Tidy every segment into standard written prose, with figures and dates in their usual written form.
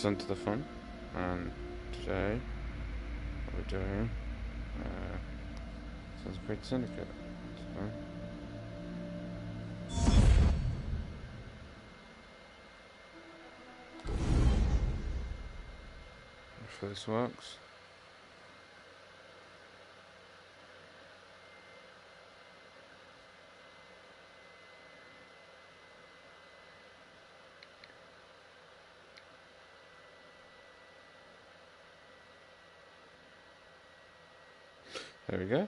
Son to the front, and today we're doing Assassin's Creed Syndicate. So, if this works. There we go.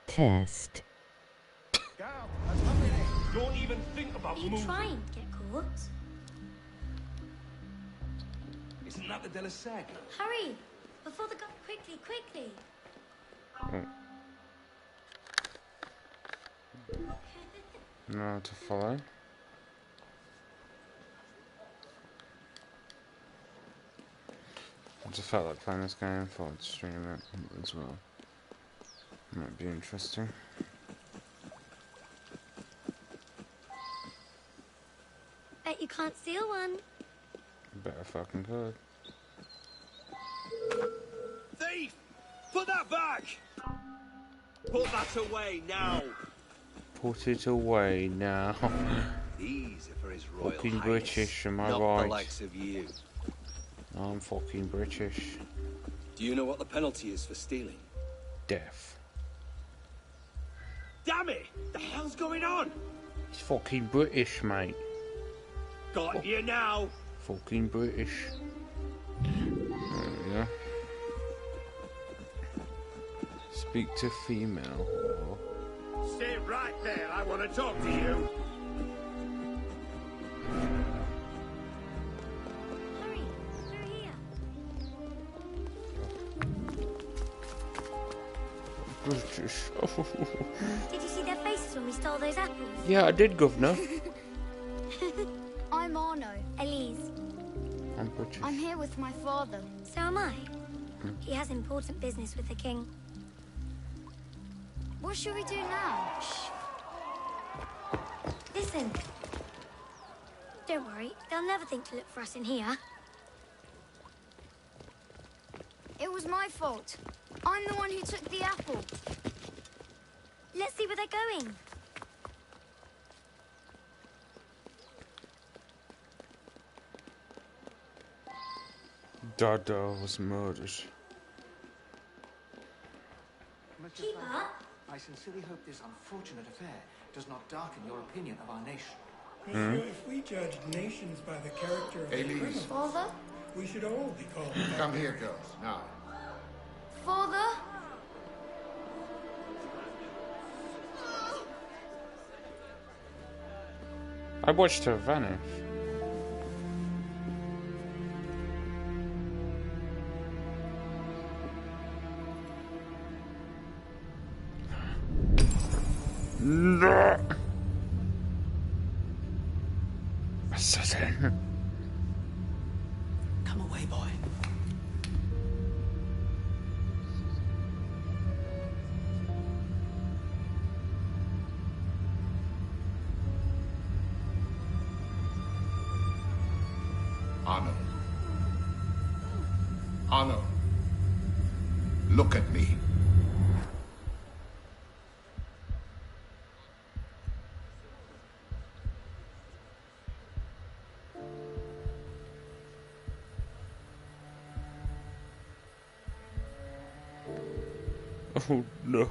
Test. Don't even think about moving. You trying to get caught? Isn't that the Deliseg? Hurry! Before the guy... Quickly, quickly! Now to follow. I just felt like playing this game, thought I'd stream it as well. Might be interesting. Bet you can't steal one. Better fucking could. Thief! Put that back! Put that away now! Put it away now. These are for his royal Fucking highness, British, am I not right? the likes of you. I'm fucking British. Do you know what the penalty is for stealing? Death. Damn it! The hell's going on? It's fucking British, mate. Got you now! Fucking British. There we go. Speak to female. Stay right there, I want to talk to you! Hurry, through here. British. Did you see their faces when we stole those apples? Yeah, I did, governor. I'm Arno. Elise. I'm British. I'm here with my father. So am I. He has important business with the king. What should we do now? Listen. Don't worry, they'll never think to look for us in here. It was my fault. I'm the one who took the apple. Let's see where they're going. Dada was murdered. Keep up. I sincerely hope this unfortunate affair does not darken your opinion of our nation. Monsieur, if we judged nations by the character of the Elise. criminal, Father? we should all be called. Come here, girls, now. Father? I watched her vanish. No! Assassin! Come away, boy. Arno. Arno. Look at me. Oh no.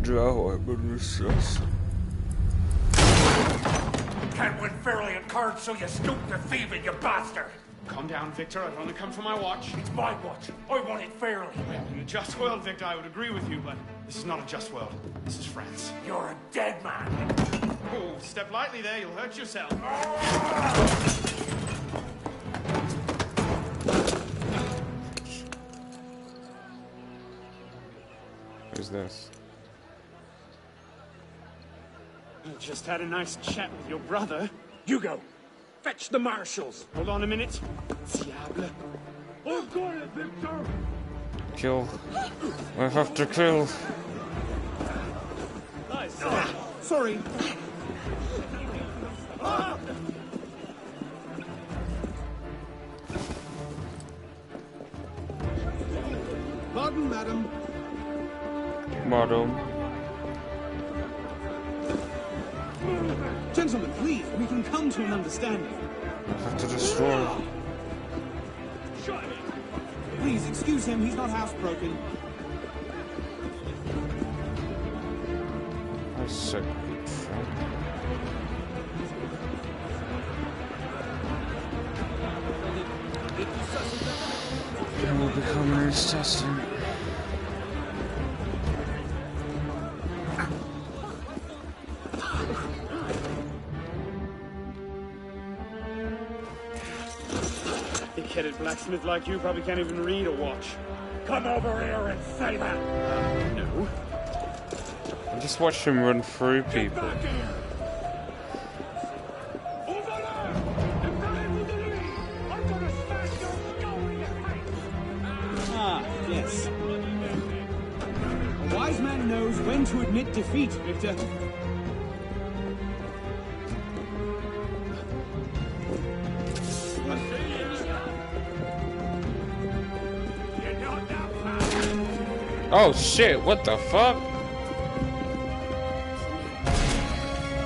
Joe, I've been recessed. Can't win fairly at cards, so you stoop to thieving, you bastard! Calm down, Victor. I've only come for my watch. It's my watch. I want it fairly. Well, in a just world, Victor, I would agree with you, but this is not a just world. This is France. You're a dead man. Oh, step lightly there. You'll hurt yourself. is this? I just had a nice chat with your brother. Hugo, fetch the marshals. Hold on a minute. Diable. Oh, got it, Victor. Kill. I have to kill. Sorry. Pardon, madam. Madam. Gentlemen, please, we can come to an understanding. I have to destroy. Please, excuse him, he's not housebroken. I said. It will become an assassin. Big-headed blacksmith like you probably can't even read or watch. Come over here and say that. No. I just watched him run through people. Back here. Over there. If they're able to leave, I'm gonna smash your skull in your face. Ah, yes. A wise man knows when to admit defeat, Victor. Oh shit, what the fuck?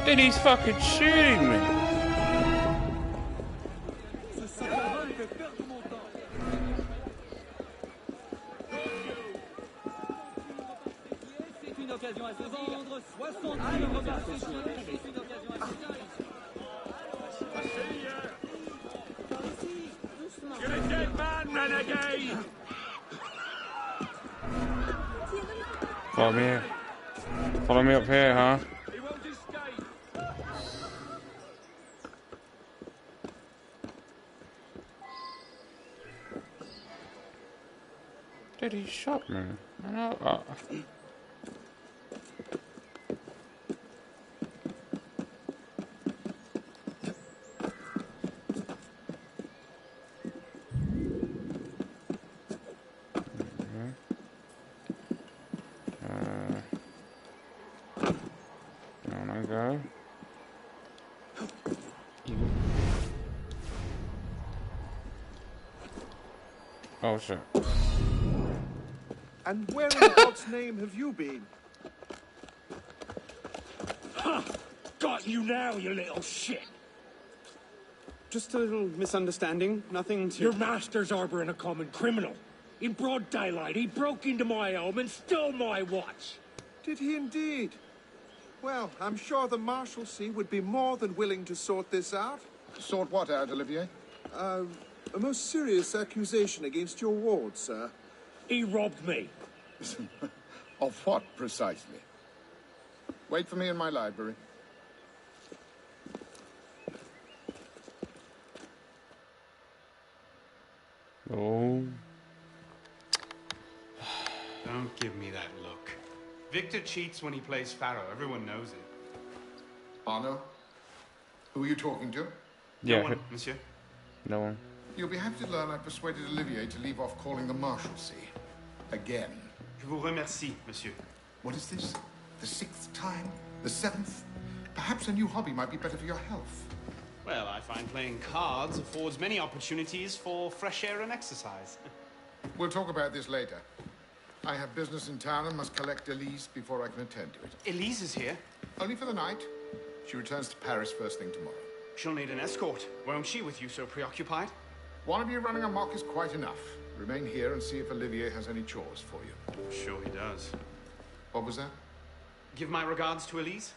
Dude, he's fucking shooting me. You're a dead man, renegade. Follow me here. Follow me up here, huh? He won't escape. Dude, he shot me. I know. Down I go. Oh shit. And where in God's name have you been? Ha! Got you now, you little shit. Just a little misunderstanding, nothing to... Your master's harboring a common criminal. In broad daylight, he broke into my home and stole my watch. Did he indeed? Well, I'm sure the Marshalsea would be more than willing to sort this out. Sort what out, Olivier? A most serious accusation against your ward, sir. He robbed me. Of what, precisely? Wait for me in my library. Oh. Don't give me that look. Victor cheats when he plays Pharaoh. Everyone knows it. Arno? Who are you talking to? Yeah. No one, monsieur. No one. You'll be happy to learn I persuaded Olivier to leave off calling the Marshalsea. Again. Je vous remercie, monsieur. What is this? The 6th time? The 7th? Perhaps a new hobby might be better for your health. Well, I find playing cards affords many opportunities for fresh air and exercise. We'll talk about this later. I have business in town and must collect Elise before I can attend to it. Elise is here. Only for the night. She returns to Paris first thing tomorrow. She'll need an escort, won't she, with you so preoccupied? One of you running amok is quite enough. Remain here and see if Olivier has any chores for you. I'm sure he does. What was that? Give my regards to Elise.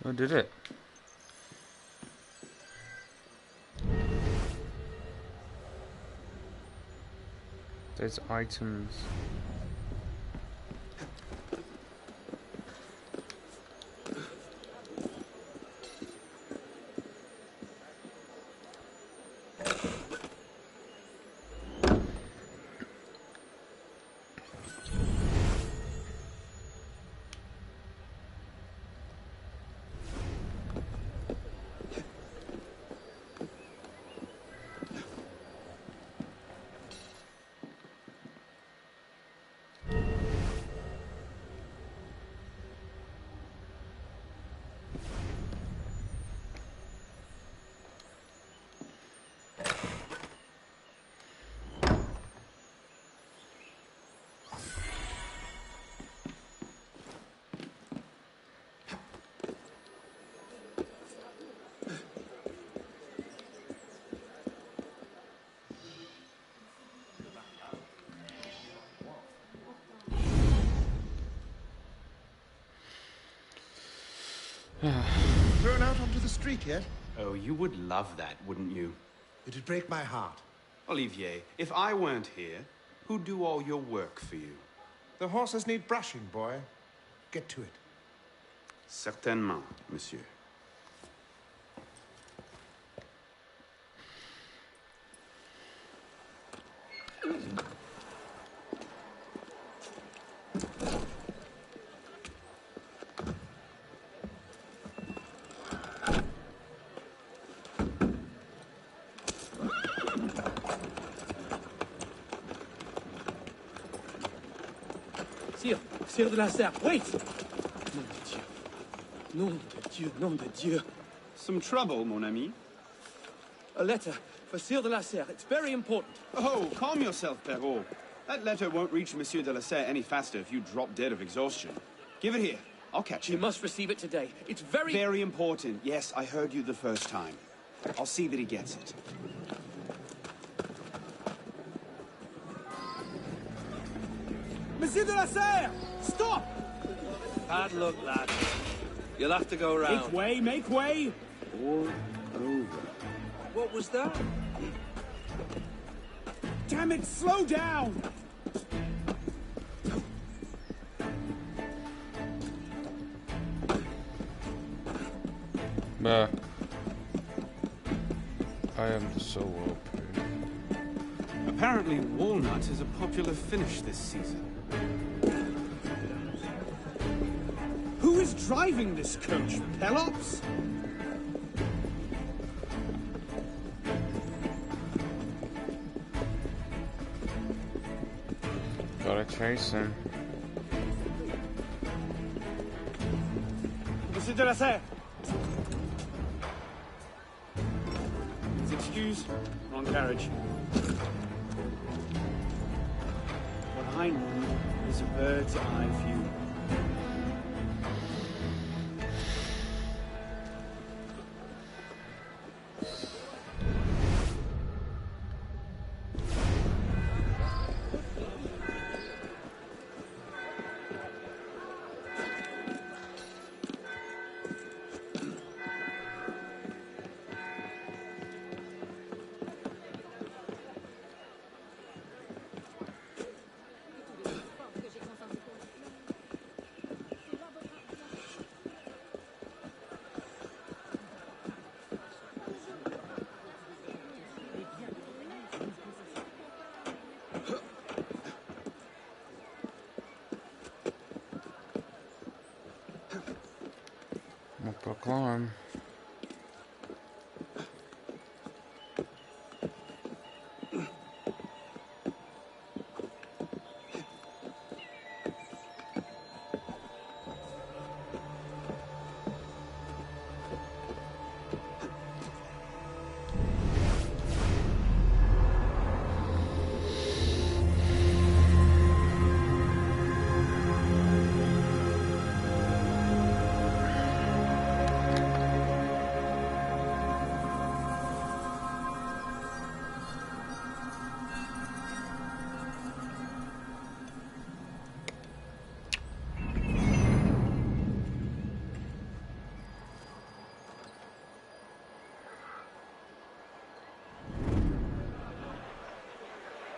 I did it. There's items. Thrown out onto the street yet? Oh, you would love that, wouldn't you? It'd break my heart. Olivier, if I weren't here, who'd do all your work for you? The horses need brushing, boy. Get to it. Certainement, monsieur. Sire de la Serre, wait! Nom de Dieu, nom de Dieu. Some trouble, mon ami? A letter for Sire de la Serre. It's very important. Oh, calm yourself, Perrault. That letter won't reach Monsieur de la Serre any faster if you drop dead of exhaustion. Give it here. I'll catch You him. must receive it today. It's very... Very important. Yes, I heard you the first time. I'll see that he gets it. Monsieur de la Serre! Stop! Bad luck, lad. You'll have to go round. Make way, make way! All over. What was that? Damn it, slow down! Bah. I am so well paid. Apparently, walnut is a popular finish this season. Who is driving this coach? Pelops? Gotta chase him. Monsieur de la Serre! Please excuse, wrong carriage. What I need is a bird's eye view. On peut climb.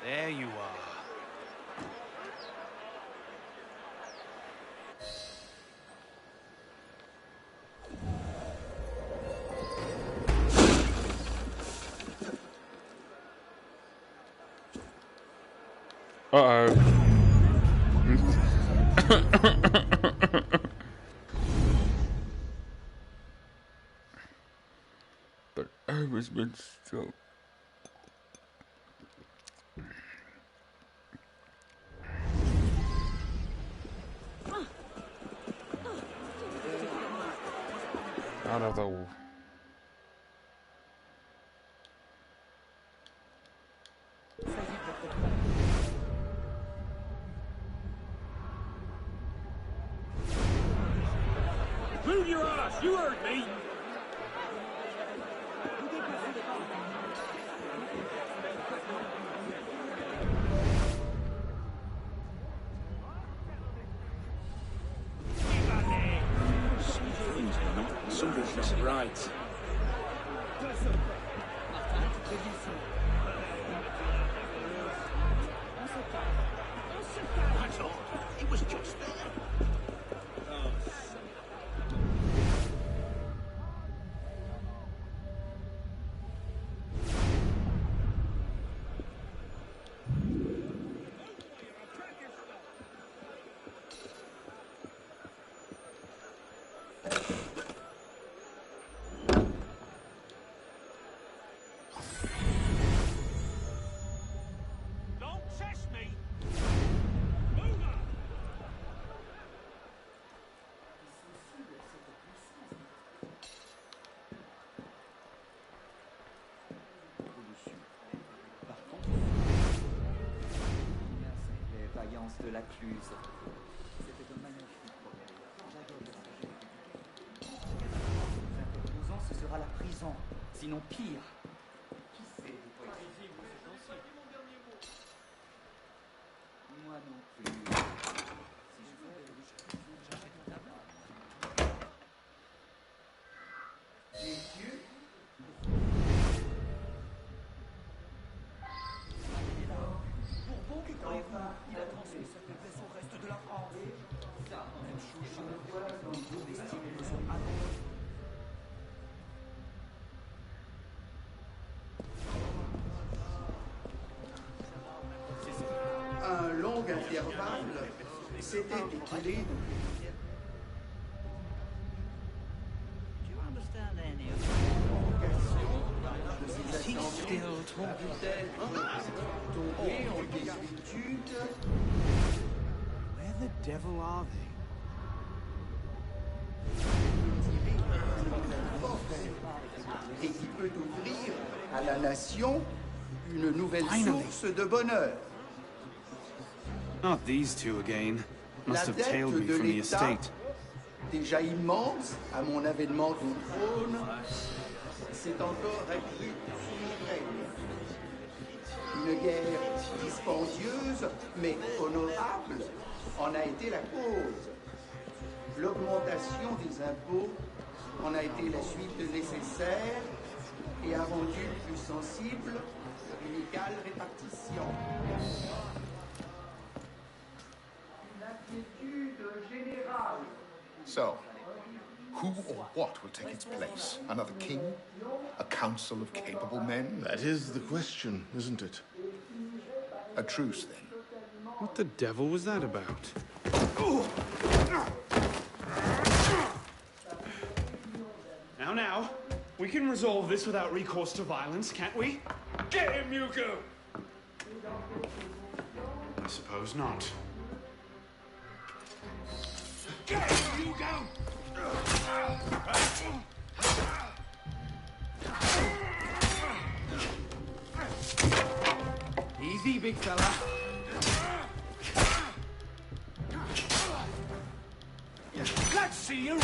There you are. Uh-oh. But I was been so... Out of the... Move your ass! You heard me! it. That's odd. It was just there. Don't test me. Over. Les vaillances de la Cluse. C'était un magnifique problème. Dans 12 ans, ce sera la prison. Sinon pire. Qui sait? Moi non plus. Si je veux, j'achète un tabac. Les dieux. Bourbon, que croyez-vous? Il a transmis sa faiblesse au reste de la France. Ça, dans une chouche, je le vois, dans le dos des styles de son amour. Un long intervalle s'était écoulé. Tombé en désuétude. Where the devil are they? Et qui peut ouvrir à la nation une nouvelle source de bonheur. Not these two again. Must La have dette tailed me de from the l'État, estate. déjà immense à mon avènement au trône, s'est encore accrue sous mon règne. Une guerre dispendieuse, mais honorable, en a été la cause. L'augmentation des impôts en a été la suite nécessaire et a rendu plus sensible une égale répartition. Une inquiétude générale. So, who or what will take its place? Another king? A council of capable men? That is the question, isn't it? A truce, then. What the devil was that about? Now, we can resolve this without recourse to violence, can't we? Get him, Hugo! I suppose not. Get him, Hugo! Easy, big fella. Let's see you!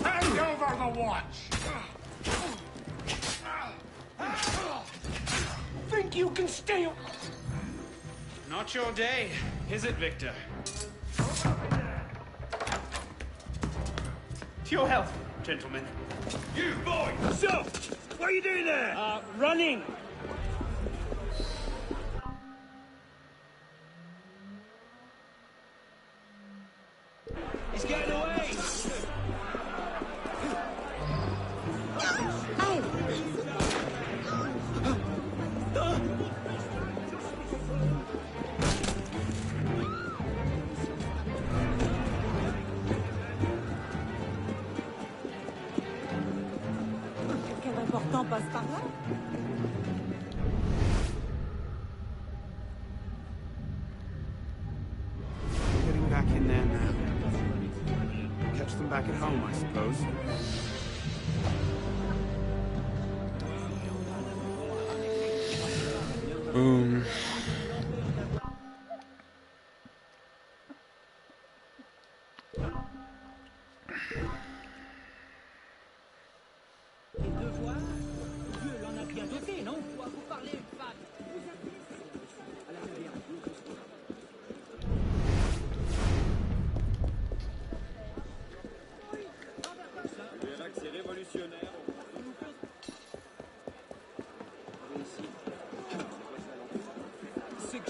Hand over the watch! Think you can steal? Not your day, is it, Victor? To your health, gentlemen. You boy! So, what are you doing there? Running! He's getting away! Quel important passe par là? Getting back in there now. Catch them back at home, I suppose. Boom. Les devoirs? Dieu l'en a bien doté, non? Vous parlez, femme.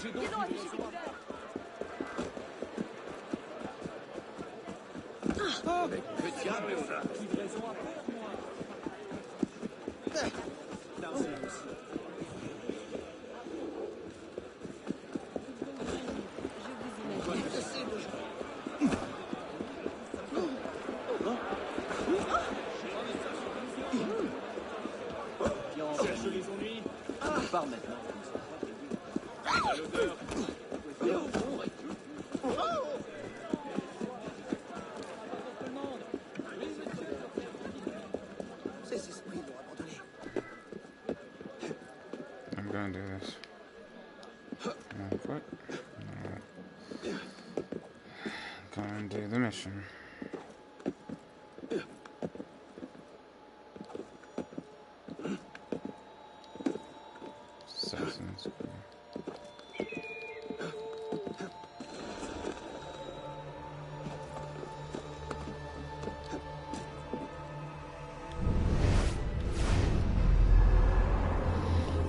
J'ai donc une livraison à faire. Mais que diable on a? Livraison à faire, moi. Tarzan aussi. Cherche les ennuis. Pars maintenant. À l'odeur. Ces esprits l'ont abandonné. I'm gonna do this. What? No. Go and do the mission. Assassin's Creed.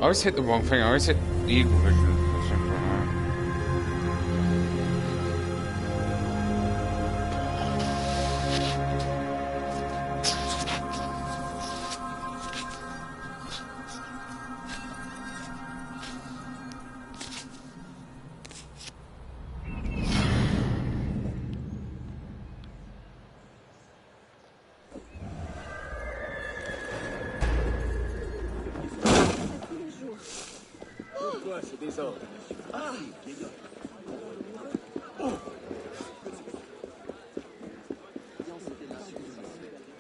I always hit the wrong thing. I always hit the equal vision. Pourquoi ce désordre? Ah!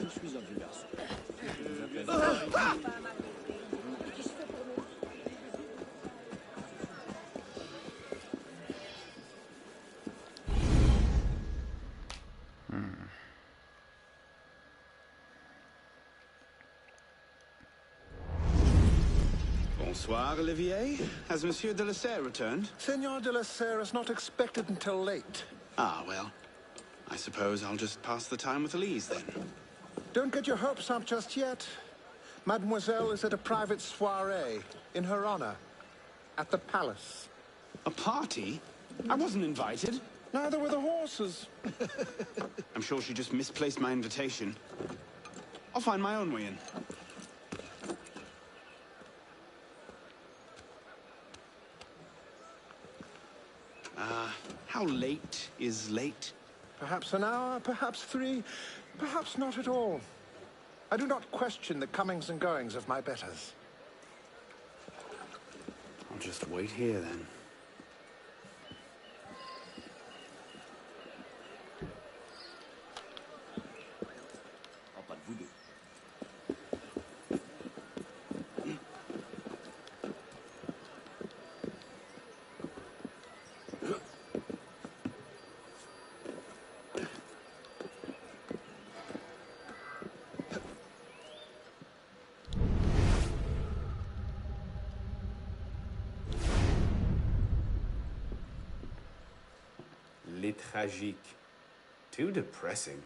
Je suis un vieux garçon. Bonsoir, Olivier. Has Monsieur de la Serre returned? Senor de la Serre is not expected until late. Ah, well. I suppose I'll just pass the time with Elise, then. Don't get your hopes up just yet. Mademoiselle is at a private soiree in her honor at the palace. A party? I wasn't invited. Neither were the horses. I'm sure she just misplaced my invitation. I'll find my own way in. How late is late? Perhaps an hour, perhaps 3, perhaps not at all. I do not question the comings and goings of my betters. I'll just wait here, then. En pas de vous deux. Les tragiques. Too depressing.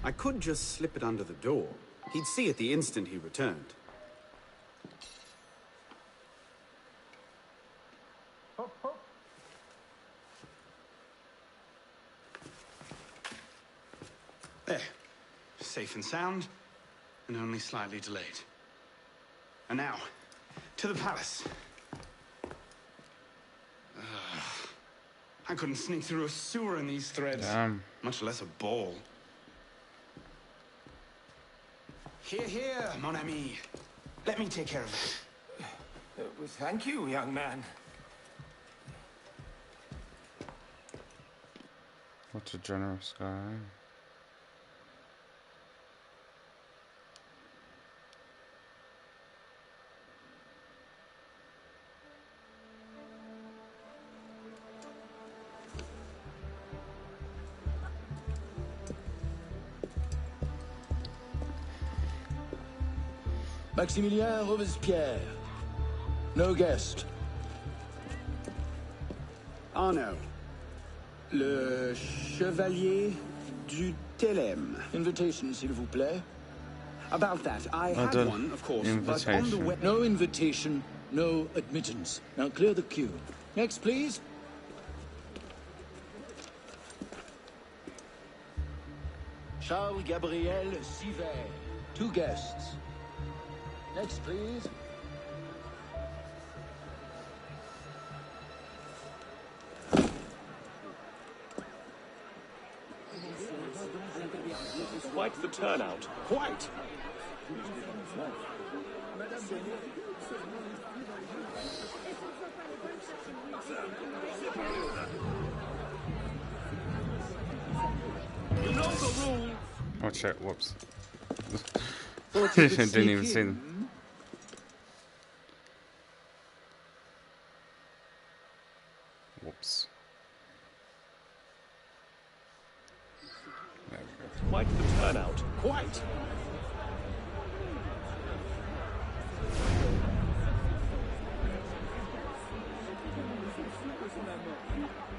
I could just slip it under the door. He'd see it the instant he returned. There. Safe and sound, and only slightly delayed. And now, to the palace. I couldn't sneak through a sewer in these threads, much less a ball. Here, here, mon ami. Let me take care of it. Well, thank you, young man. What a generous guy. Maximilien Robespierre. No guest. Arno. Le Chevalier du Télème. Invitation, s'il vous plaît. About that, I have done. one, of course, but on the Invitation. way... No invitation, no admittance. Now clear the queue. Next, please. Charles Gabriel Siver. 2 guests. Next, please. Quite the turnout. Quite. You know the rules. Oh shit, whoops. Thought you could Didn't sneak even see in. them. Whoops. There we go. Quite the turnout. Quite.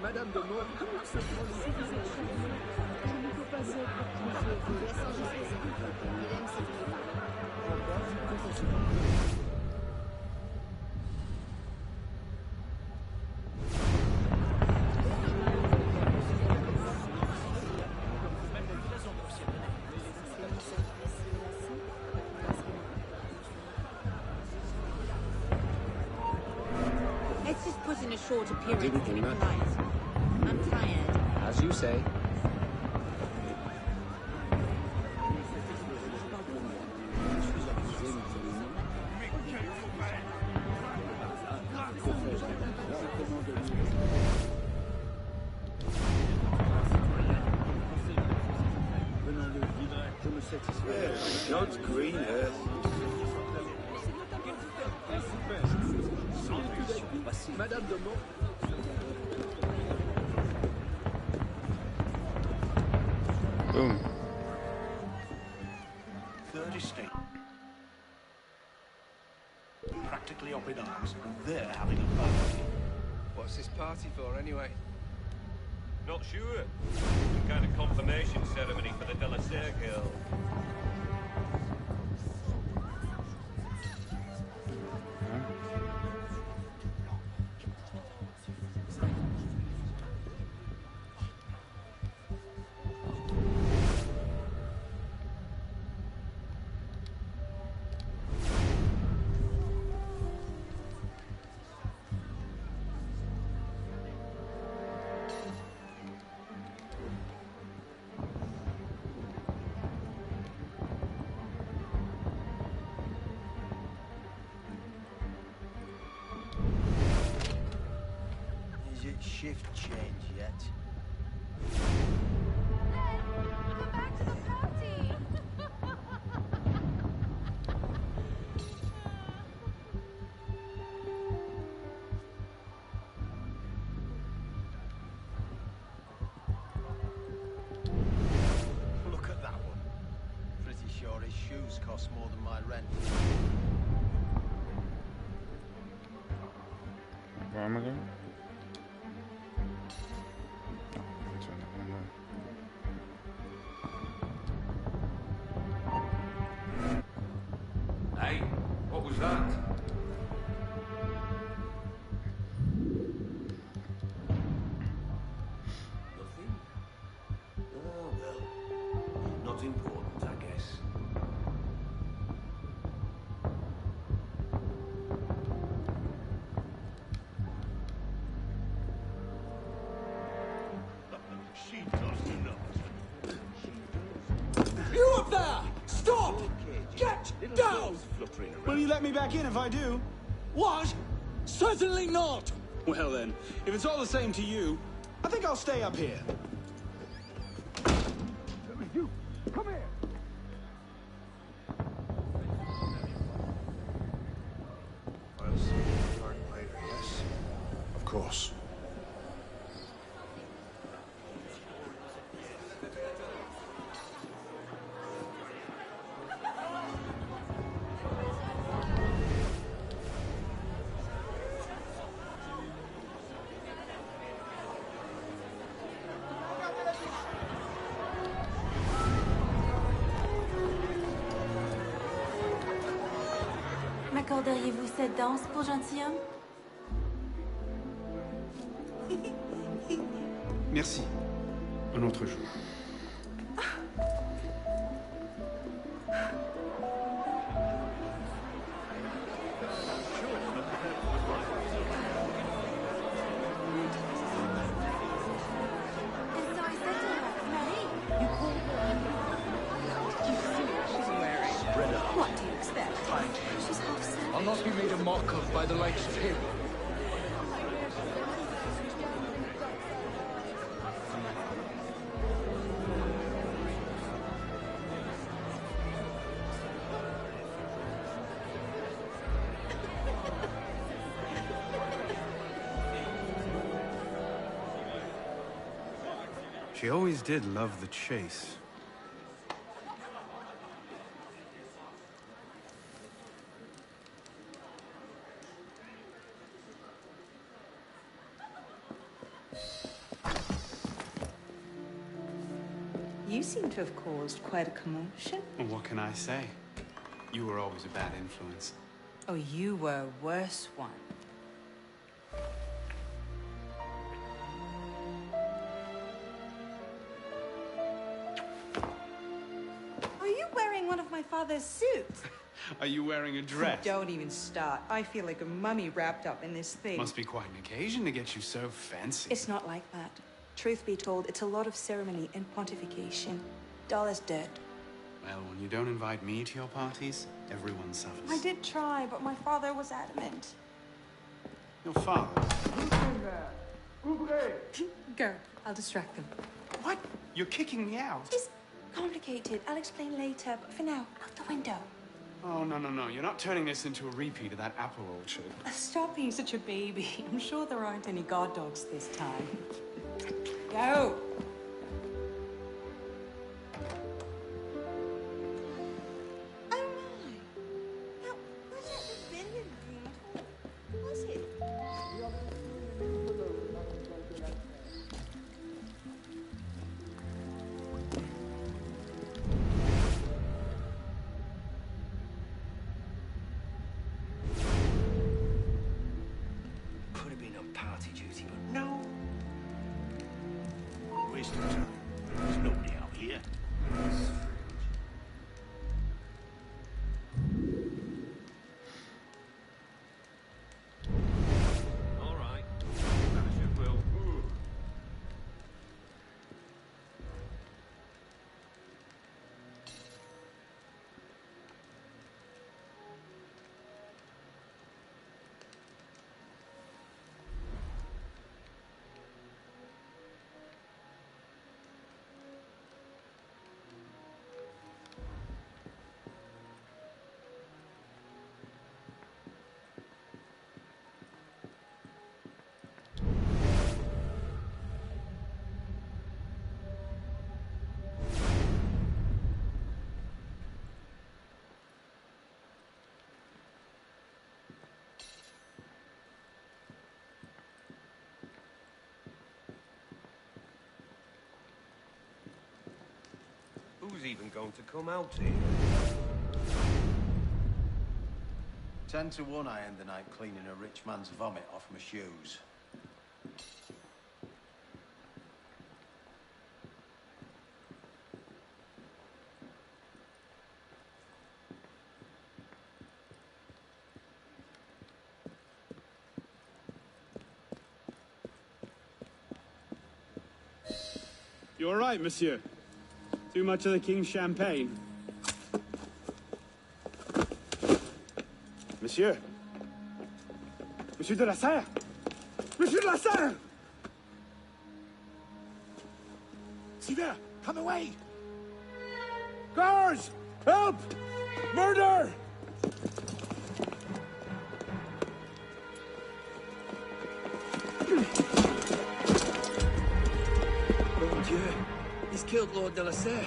Madame de Mauve, comment se prend le civilisation? Je ne peux pas être monsieur. Laisse en justice. Il aime ses Let's just put in a short appearance to be polite. I'm tired. As you say. God's green earth. Madame de Mauve. Boom. Third estate. Practically up in arms, and they're having a party. What's this party for, anyway? Not sure. Some kind of confirmation ceremony for the De La Serre girl. Is it shift change yet? Look at that one. Pretty sure his shoes cost more than my rent. Where am I going? Oh, I'll turn that one on. Hey, what was that? Nothing? Oh, well. Not important, I guess. She does enough. You up there! Stop! Get down! Will you let me back in if I do? What? Certainly not! Well then, if it's all the same to you, I think I'll stay up here. You, come here. I'll see you later, yes? Of course. Accorderiez-vous cette danse pour gentilhomme? Merci. Un autre jour. What do you expect? She's half savage. I'll not be made a mock of by the likes of him. She always did love the chase. You seem to have caused quite a commotion. Well, what can I say? You were always a bad influence. Oh, you were a worse one. Are you wearing one of my father's suits? Are you wearing a dress? Don't even start. I feel like a mummy wrapped up in this thing. Must be quite an occasion to get you so fancy. It's not like that. Truth be told, it's a lot of ceremony and pontification. Dull as dirt. Well, when you don't invite me to your parties, everyone suffers. I did try, but my father was adamant. Your father? Go. I'll distract them. What? You're kicking me out? It's complicated. I'll explain later, but for now, out the window. Oh, no, no, no. You're not turning this into a repeat of that apple orchard. Stop being such a baby. I'm sure there aren't any guard dogs this time. Go! Could have been on party duty, but no. Wasting time. There's nobody out here. All right. Finish it, Will. Ooh. Who's even going to come out here? 10 to 1 I end the night cleaning a rich man's vomit off my shoes. You all right, monsieur? Too much of the king's champagne? Monsieur? Monsieur de la Serre? Monsieur de la Serre! See there! Come away! Guards! Help! Murder! Mon Dieu, he's killed Lord de la Serre.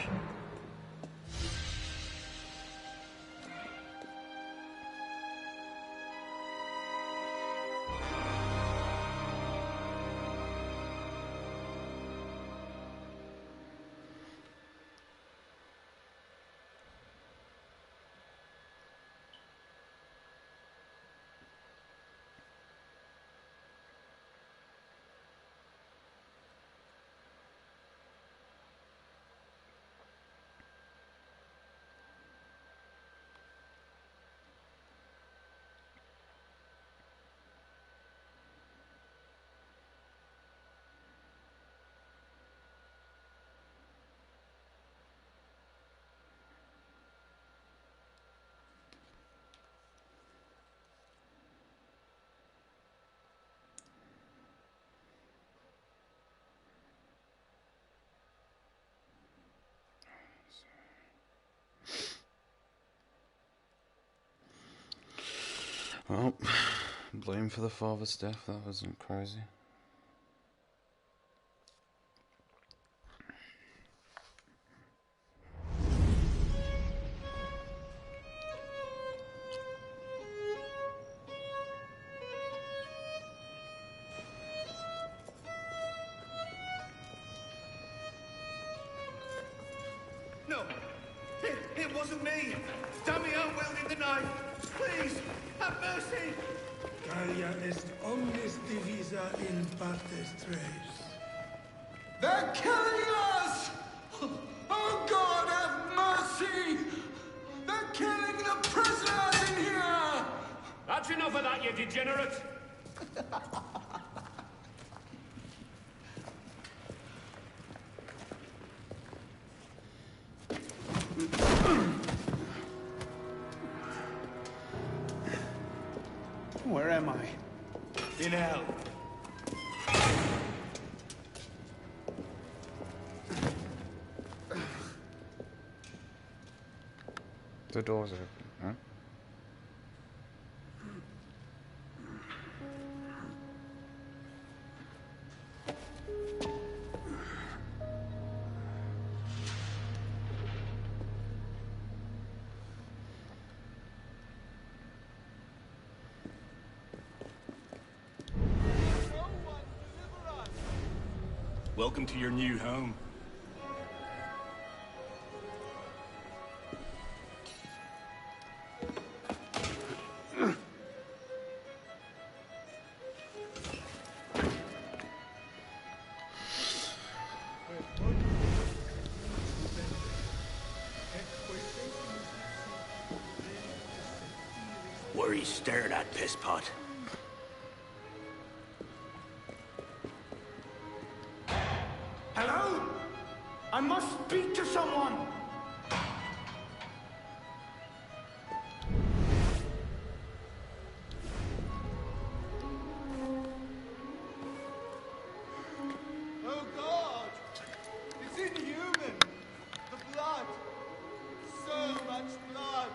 Well, blame for the father's death, that wasn't crazy. No, it wasn't me. Damian wielded the knife. Please, have mercy. Gaia est omnis divisa in partes tres. They're killing us! Oh God, have mercy! They're killing the prisoners in here! That's enough of that, you degenerate! Where am I? In hell. The door's open, huh? Welcome to your new home. What are you staring at, pisspot? Hello? I must speak to someone. Oh God! It's inhuman! The blood! So much blood!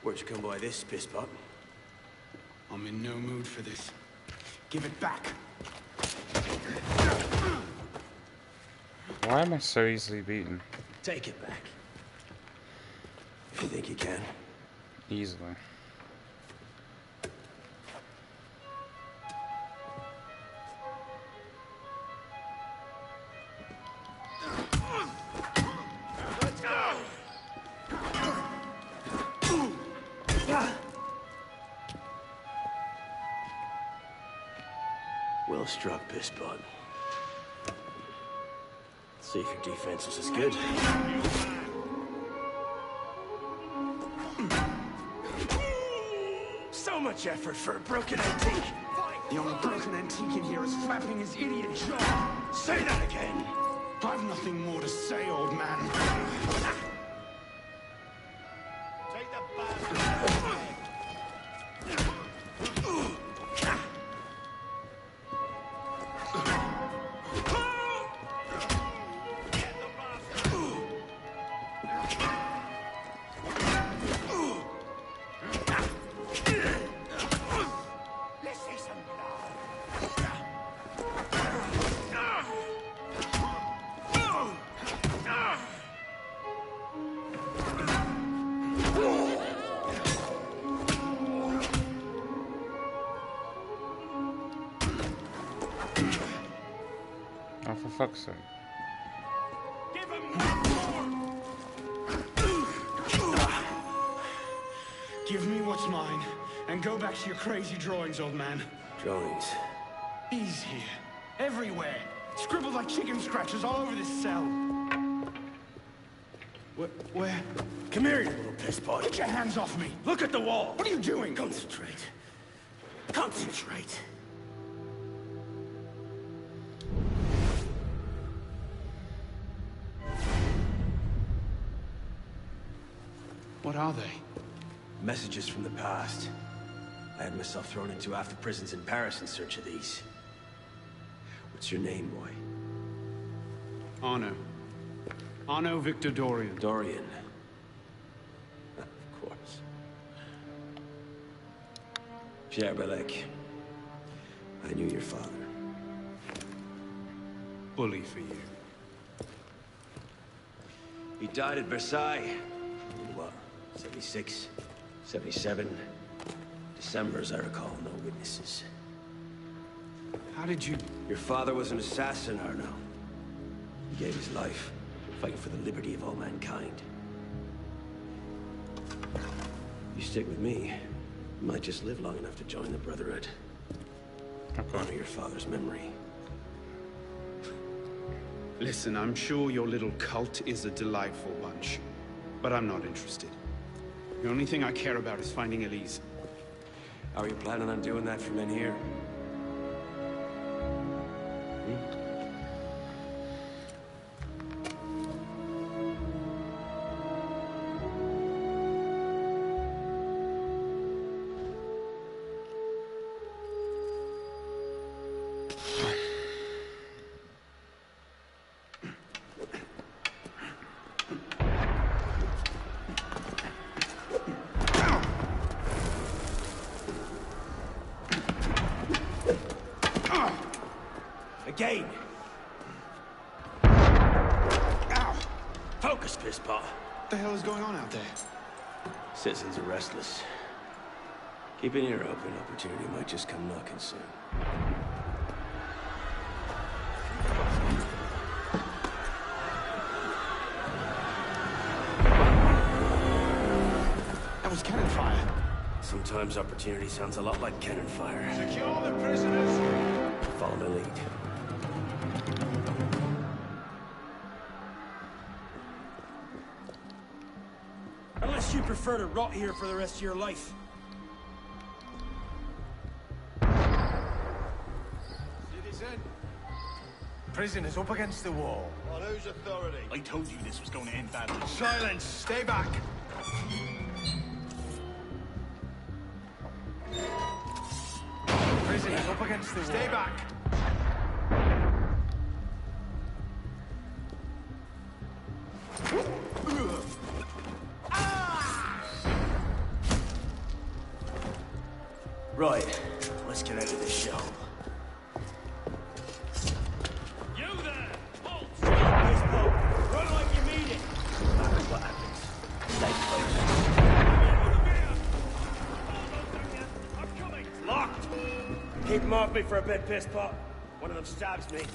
Where'd you come by this, pisspot? I'm in no mood for this. Give it back. Why am I so easily beaten? Take it back. If you think you can. Easily. Well struck, pisspot. See if your defense is as good. So much effort for a broken antique. The only broken antique in here is flapping his idiot jaw. Say that again. I've nothing more to say, old man. Take the bastard! Let's see some blood. Oh, for fuck's sake. Give him more! Give me what's mine, and go back to your crazy drawings, old man. Drawings? He's here. Everywhere. Scribbled like chicken scratches all over this cell. Where? Come here, you little piss pot. Get your hands off me! Look at the wall! What are you doing? Concentrate. Concentrate. What are they? Messages from the past. I had myself thrown into half the prisons in Paris in search of these. What's your name, boy? Arno. Arno Victor Dorian. Dorian. Of course. Pierre Belec. I knew your father. Bully for you. He died at Versailles. In what? 76? 77? December, as I recall, no witnesses. How did you... Your father was an assassin, Arno. He gave his life, fighting for the liberty of all mankind. You stick with me, you might just live long enough to join the Brotherhood. Honor your father's memory. Listen, I'm sure your little cult is a delightful bunch, but I'm not interested. The only thing I care about is finding Elise. How are you planning on doing that from in here? Again! Ow! Focus, pisspot! What the hell is going on out there? Citizens are restless. Keep an ear open. Opportunity might just come knocking soon. That was cannon fire. Sometimes opportunity sounds a lot like cannon fire. Secure the prisoners! Follow my lead. Unless you prefer to rot here for the rest of your life. Citizen, prison is up against the wall. On whose authority? I told you this was going to end badly. Silence! Stay back! Prison is up against the wall. Stay back! Right, let's get out of this shell. You there! Halt! Run like you mean it! No matter what happens, stay close. I'm coming! Locked! Keep them off me for a bit, pisspot. One of them stabs me.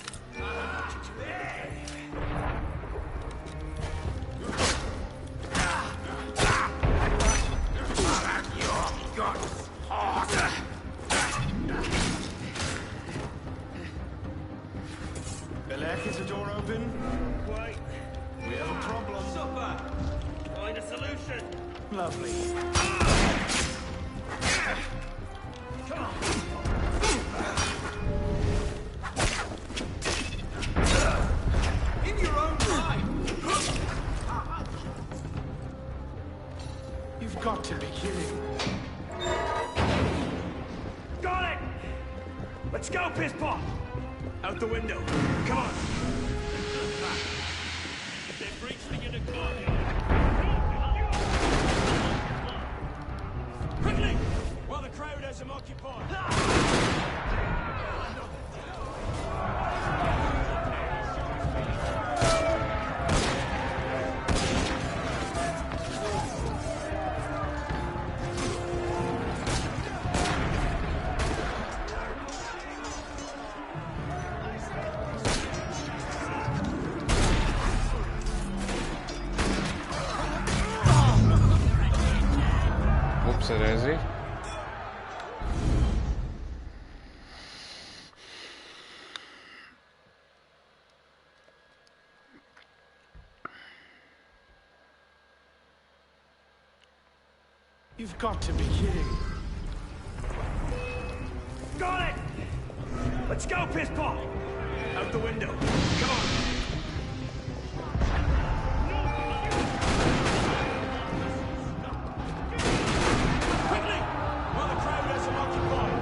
Belec, is the door open? Wait. We have a problem. Supper! Find a solution! Lovely. Come on! In your own right! You've got to be kidding. Got it! Let's go, pisspot! Out the window. Come on! They breached the inner courtyard. Quickly! While the crowd has them occupied. Whoopsie daisy. You've got to be kidding. Got it! Let's go, Pisspot! Out the window. Come on! Quickly! While the crowd has him occupied.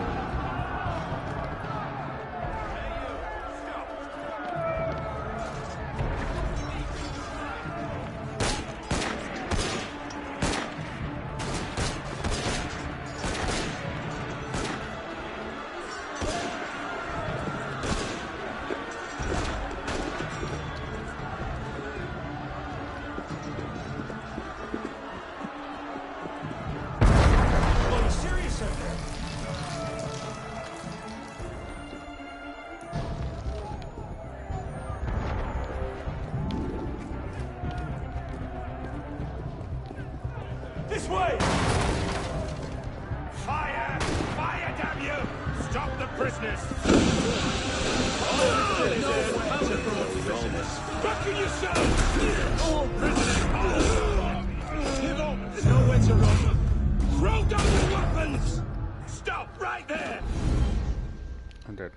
This way! Fire! Fire, damn you! Stop the prisoners! Back in yourselves! All prisoners! Give up! There's nowhere to run! Throw down your weapons! Stop right there! I'm dead.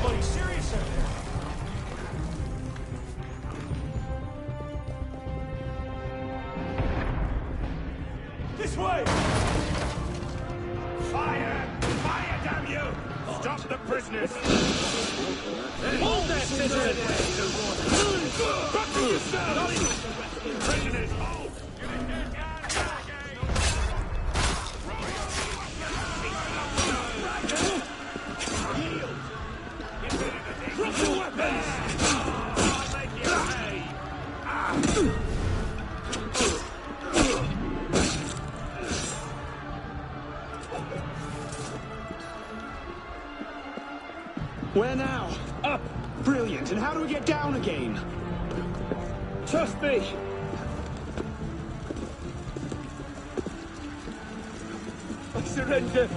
Bloody serious out there! This way! Fire! Fire, damn you! Stop the prisoners! Hold that citizen! Back to yourselves! Prisoners, hold! Drop your weapons! I'll make you pay! Where now? Up! Brilliant. And how do we get down again? Trust me! I surrender!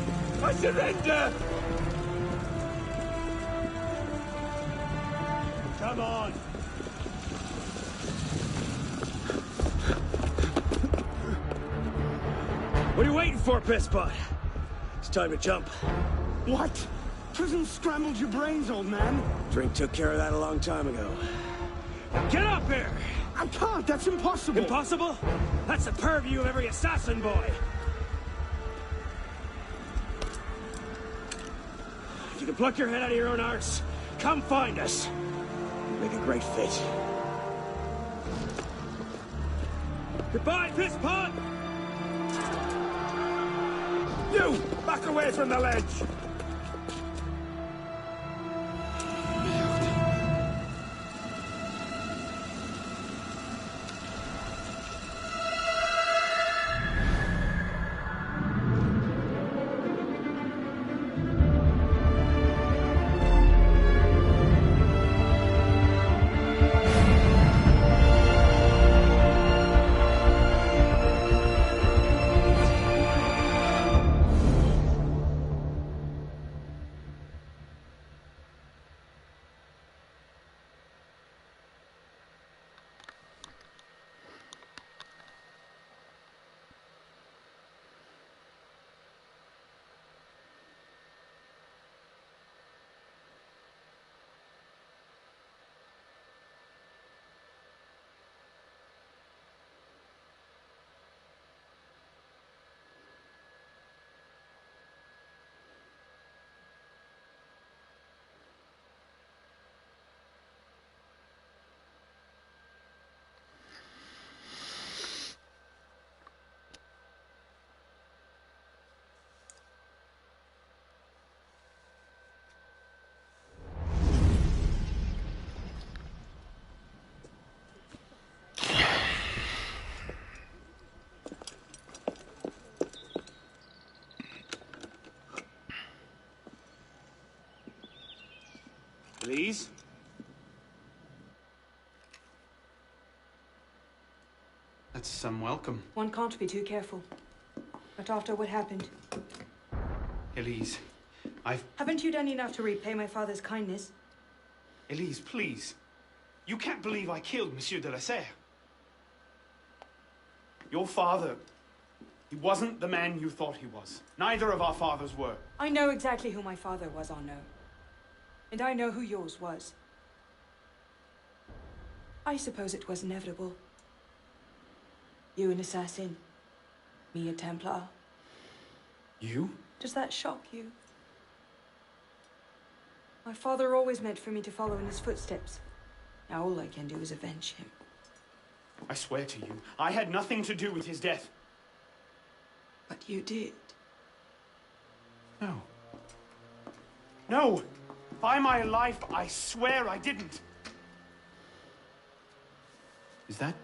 I surrender! Come on! What are you waiting for, Pisspot? It's time to jump. What? Prison scrambled your brains, old man. Drink took care of that a long time ago. Get up here! I can't. That's impossible. Impossible? That's the purview of every assassin boy. If you can pluck your head out of your own arse, come find us. Make a great fit. Goodbye, Pisspot! You! Back away from the ledge! That's some welcome. One can't be too careful. But after what happened... Elise, Haven't you done enough to repay my father's kindness? Elise, please. You can't believe I killed Monsieur de la Serre. Your father... He wasn't the man you thought he was. Neither of our fathers were. I know exactly who my father was, Arnaud. And I know who yours was. I suppose it was inevitable. You an assassin. Me a Templar. You? Does that shock you? My father always meant for me to follow in his footsteps. Now all I can do is avenge him. I swear to you, I had nothing to do with his death. But you did. No. No! By my life, I swear I didn't. Is that?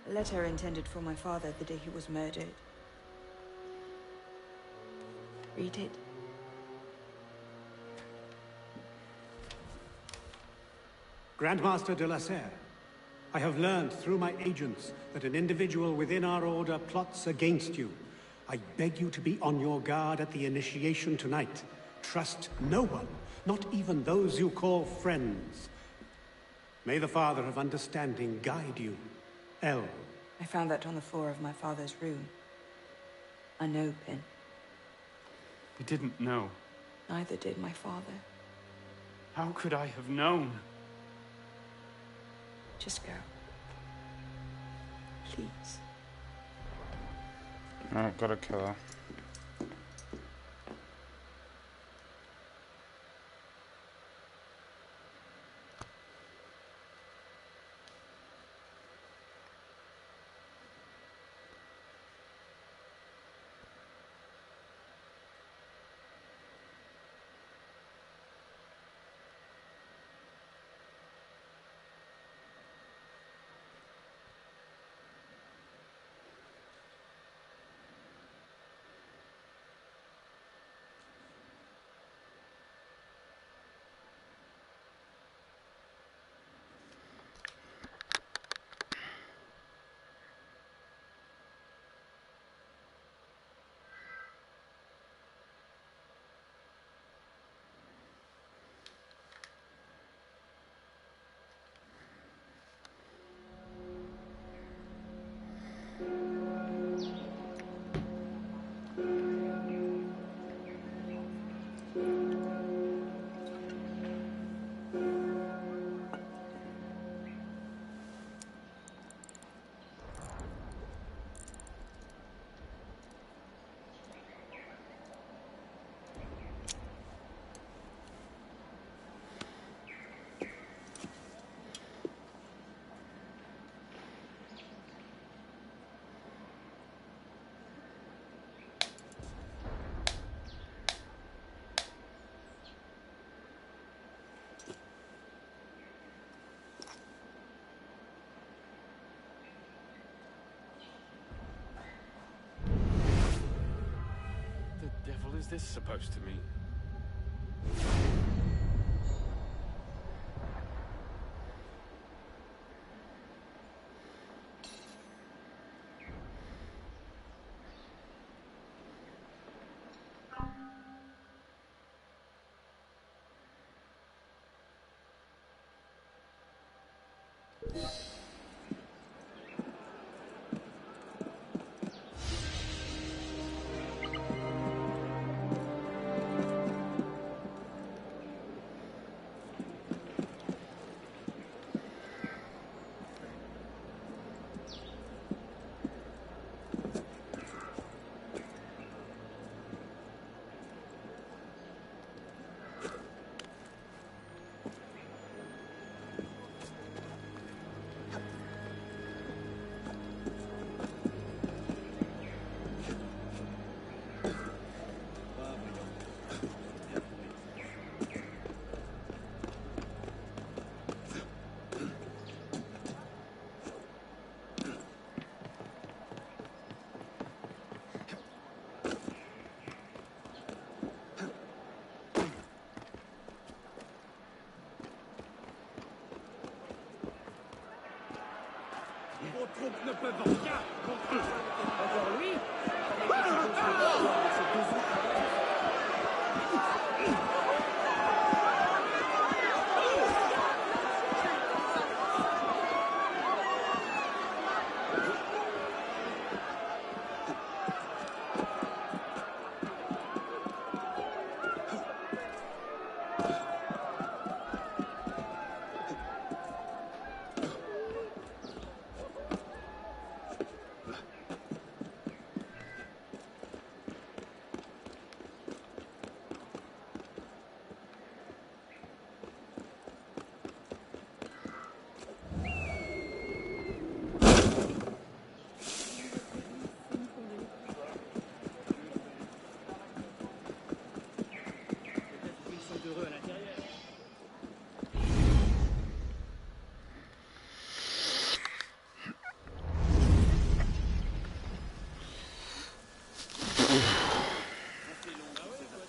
A letter intended for my father the day he was murdered. Read it. Grandmaster de la Serre, I have learned through my agents that an individual within our order plots against you. I beg you to be on your guard at the initiation tonight. Trust no one, not even those you call friends. May the Father of Understanding guide you. L. I found that on the floor of my father's room. A no pin. I didn't know. Neither did my father. How could I have known? Just go. Please. No, gotta kill her. The devil is this supposed to mean? Vos troupes ne peuvent rien contre encore lui.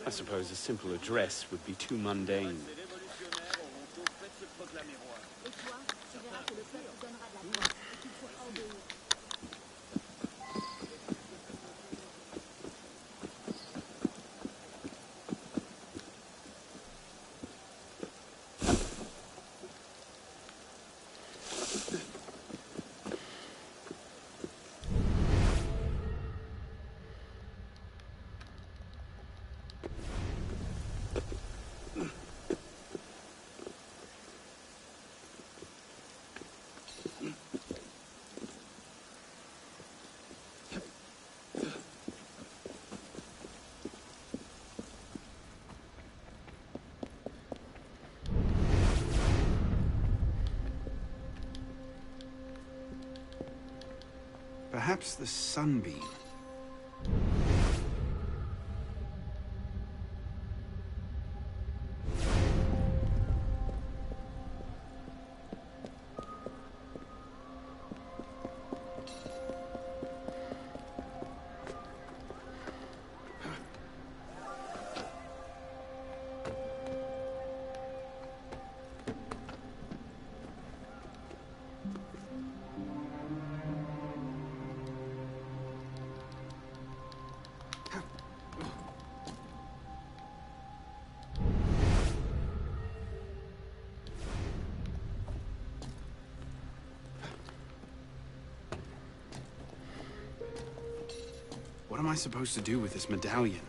I suppose a simple address would be too mundane. Perhaps the sunbeam. What am I supposed to do with this medallion?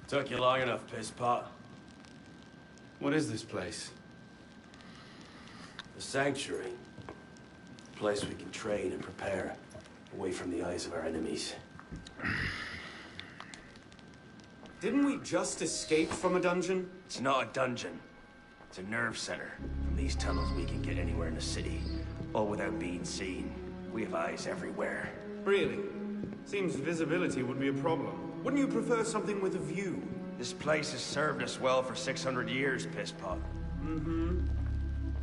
Took you long enough, pisspot. What is this place? The Sanctuary. A place we can train and prepare, away from the eyes of our enemies. Didn't we just escape from a dungeon? It's not a dungeon. It's a nerve center. From these tunnels we can get anywhere in the city, all without being seen. We have eyes everywhere. Really? Seems visibility would be a problem. Wouldn't you prefer something with a view? This place has served us well for 600 years, Pisspot. Mm-hmm.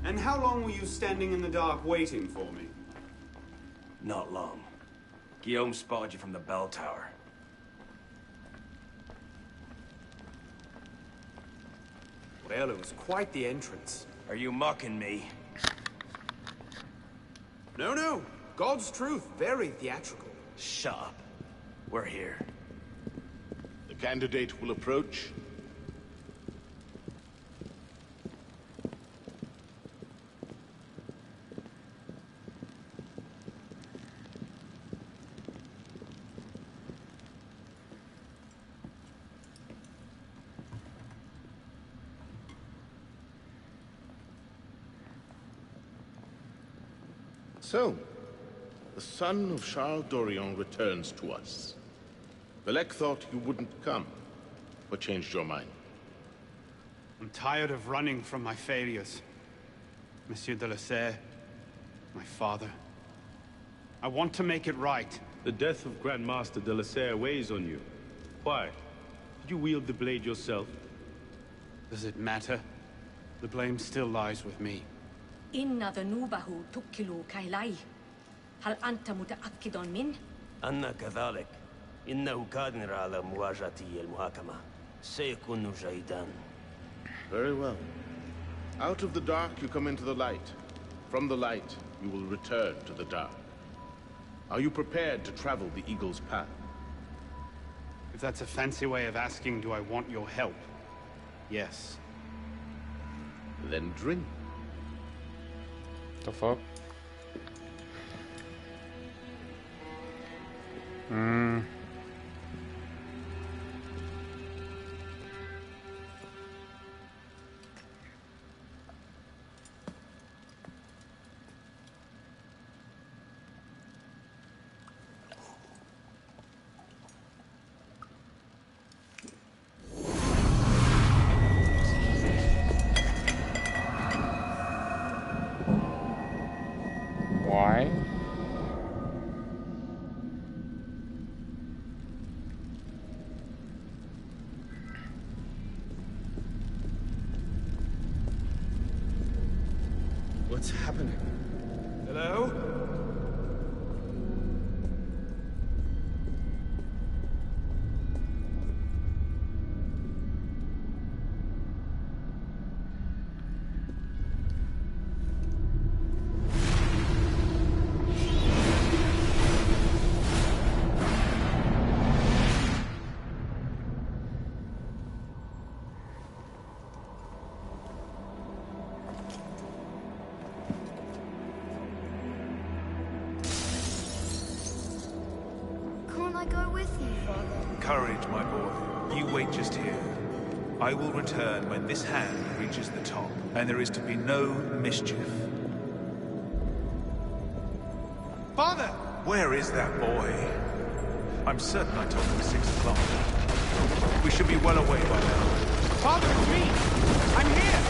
And how long were you standing in the dark waiting for me? Not long. Guillaume spotted you from the bell tower. Well, it was quite the entrance. Are you mocking me? No, no. God's truth. Very theatrical. Shut up. We're here. The candidate will approach. So, the son of Charles Dorion returns to us. Belek thought you wouldn't come, but changed your mind. I'm tired of running from my failures. Monsieur de la Serre, my father. I want to make it right. The death of Grand Master de la Serre weighs on you. Why? Did you wield the blade yourself? Does it matter? The blame still lies with me. إن ذنوبه تكل كيلي. هل أنت متأكد منه؟ أنا كذلك. إنه قادر على مواجهة المحاكمة. سيكون جيدا. Very well. Out of the dark you come into the light. From the light you will return to the dark. Are you prepared to travel the Eagle's path? If that's a fancy way of asking, do I want your help? Yes. Then drink. The fuck? Why? What's happening? Hello? Courage, my boy. You wait just here. I will return when this hand reaches the top, and there is to be no mischief. Father! Where is that boy? I'm certain I told him 6 o'clock. We should be well away by now. Father, it's me! I'm here!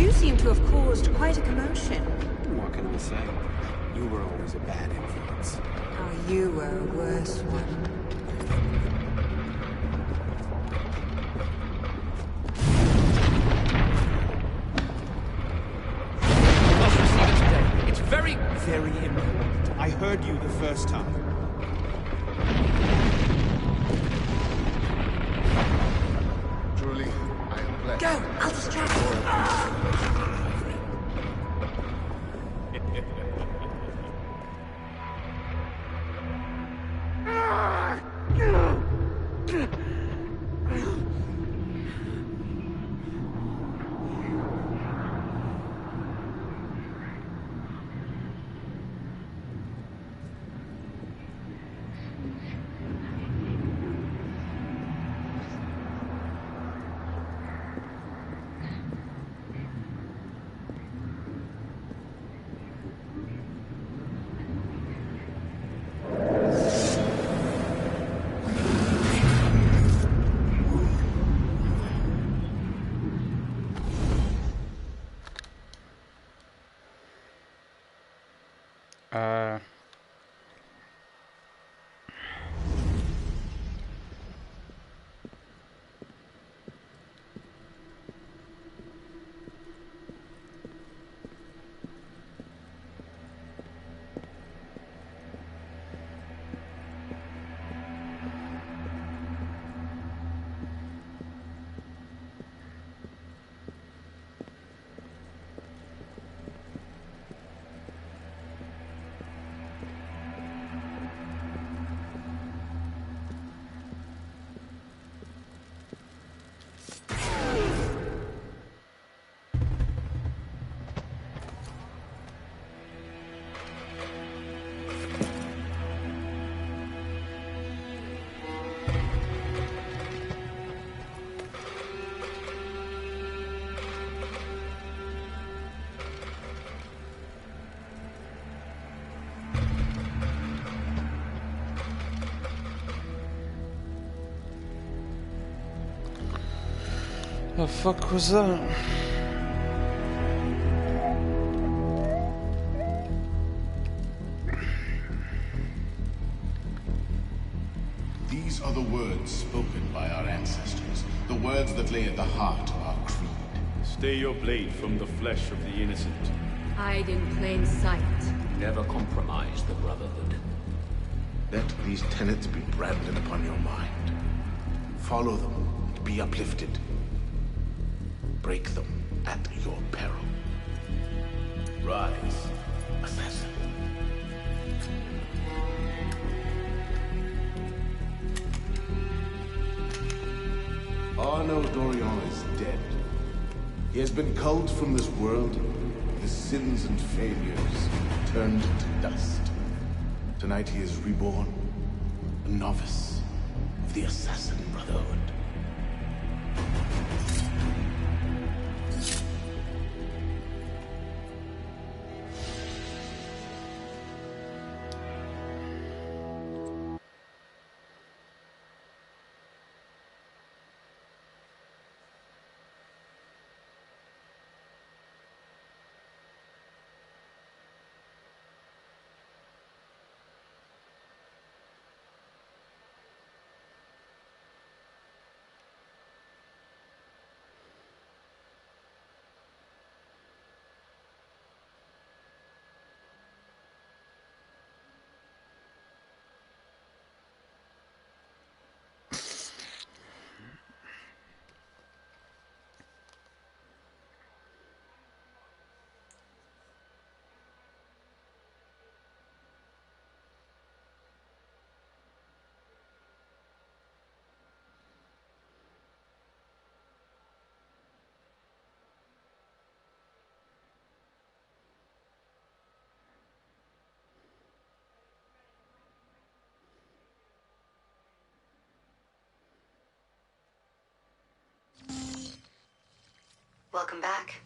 You seem to have caused quite a commotion. What can I say? You were always a bad influence. Oh, you were a worse one. Must receive it today. It's very, very important. I heard you the first time. Truly, I am blessed. Go! I'll distract you. The fuck was that? These are the words spoken by our ancestors, the words that lay at the heart of our creed. Stay your blade from the flesh of the innocent. Hide in plain sight. Never compromise the Brotherhood. Let these tenets be branded upon your mind. Follow them and be uplifted. Break them at your peril. Rise, assassin. Arno Dorian is dead. He has been culled from this world, his sins and failures turned to dust. Tonight he is reborn, a novice of the Assassin Brotherhood. Welcome back.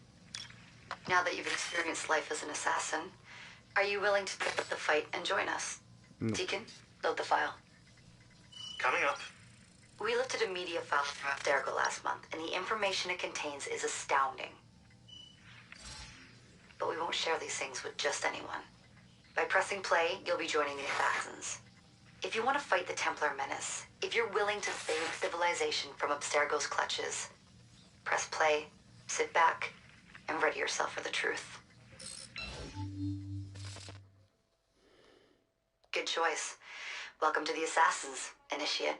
Now that you've experienced life as an assassin, are you willing to take up the fight and join us? Deacon, load the file. Coming up. We lifted a media file from Abstergo last month, and the information it contains is astounding. won't share these things with just anyone. By pressing play, you'll be joining the Assassins. If you want to fight the Templar menace, if you're willing to save civilization from Abstergo's clutches, press play, sit back, and ready yourself for the truth. Good choice. Welcome to the Assassins, Initiate.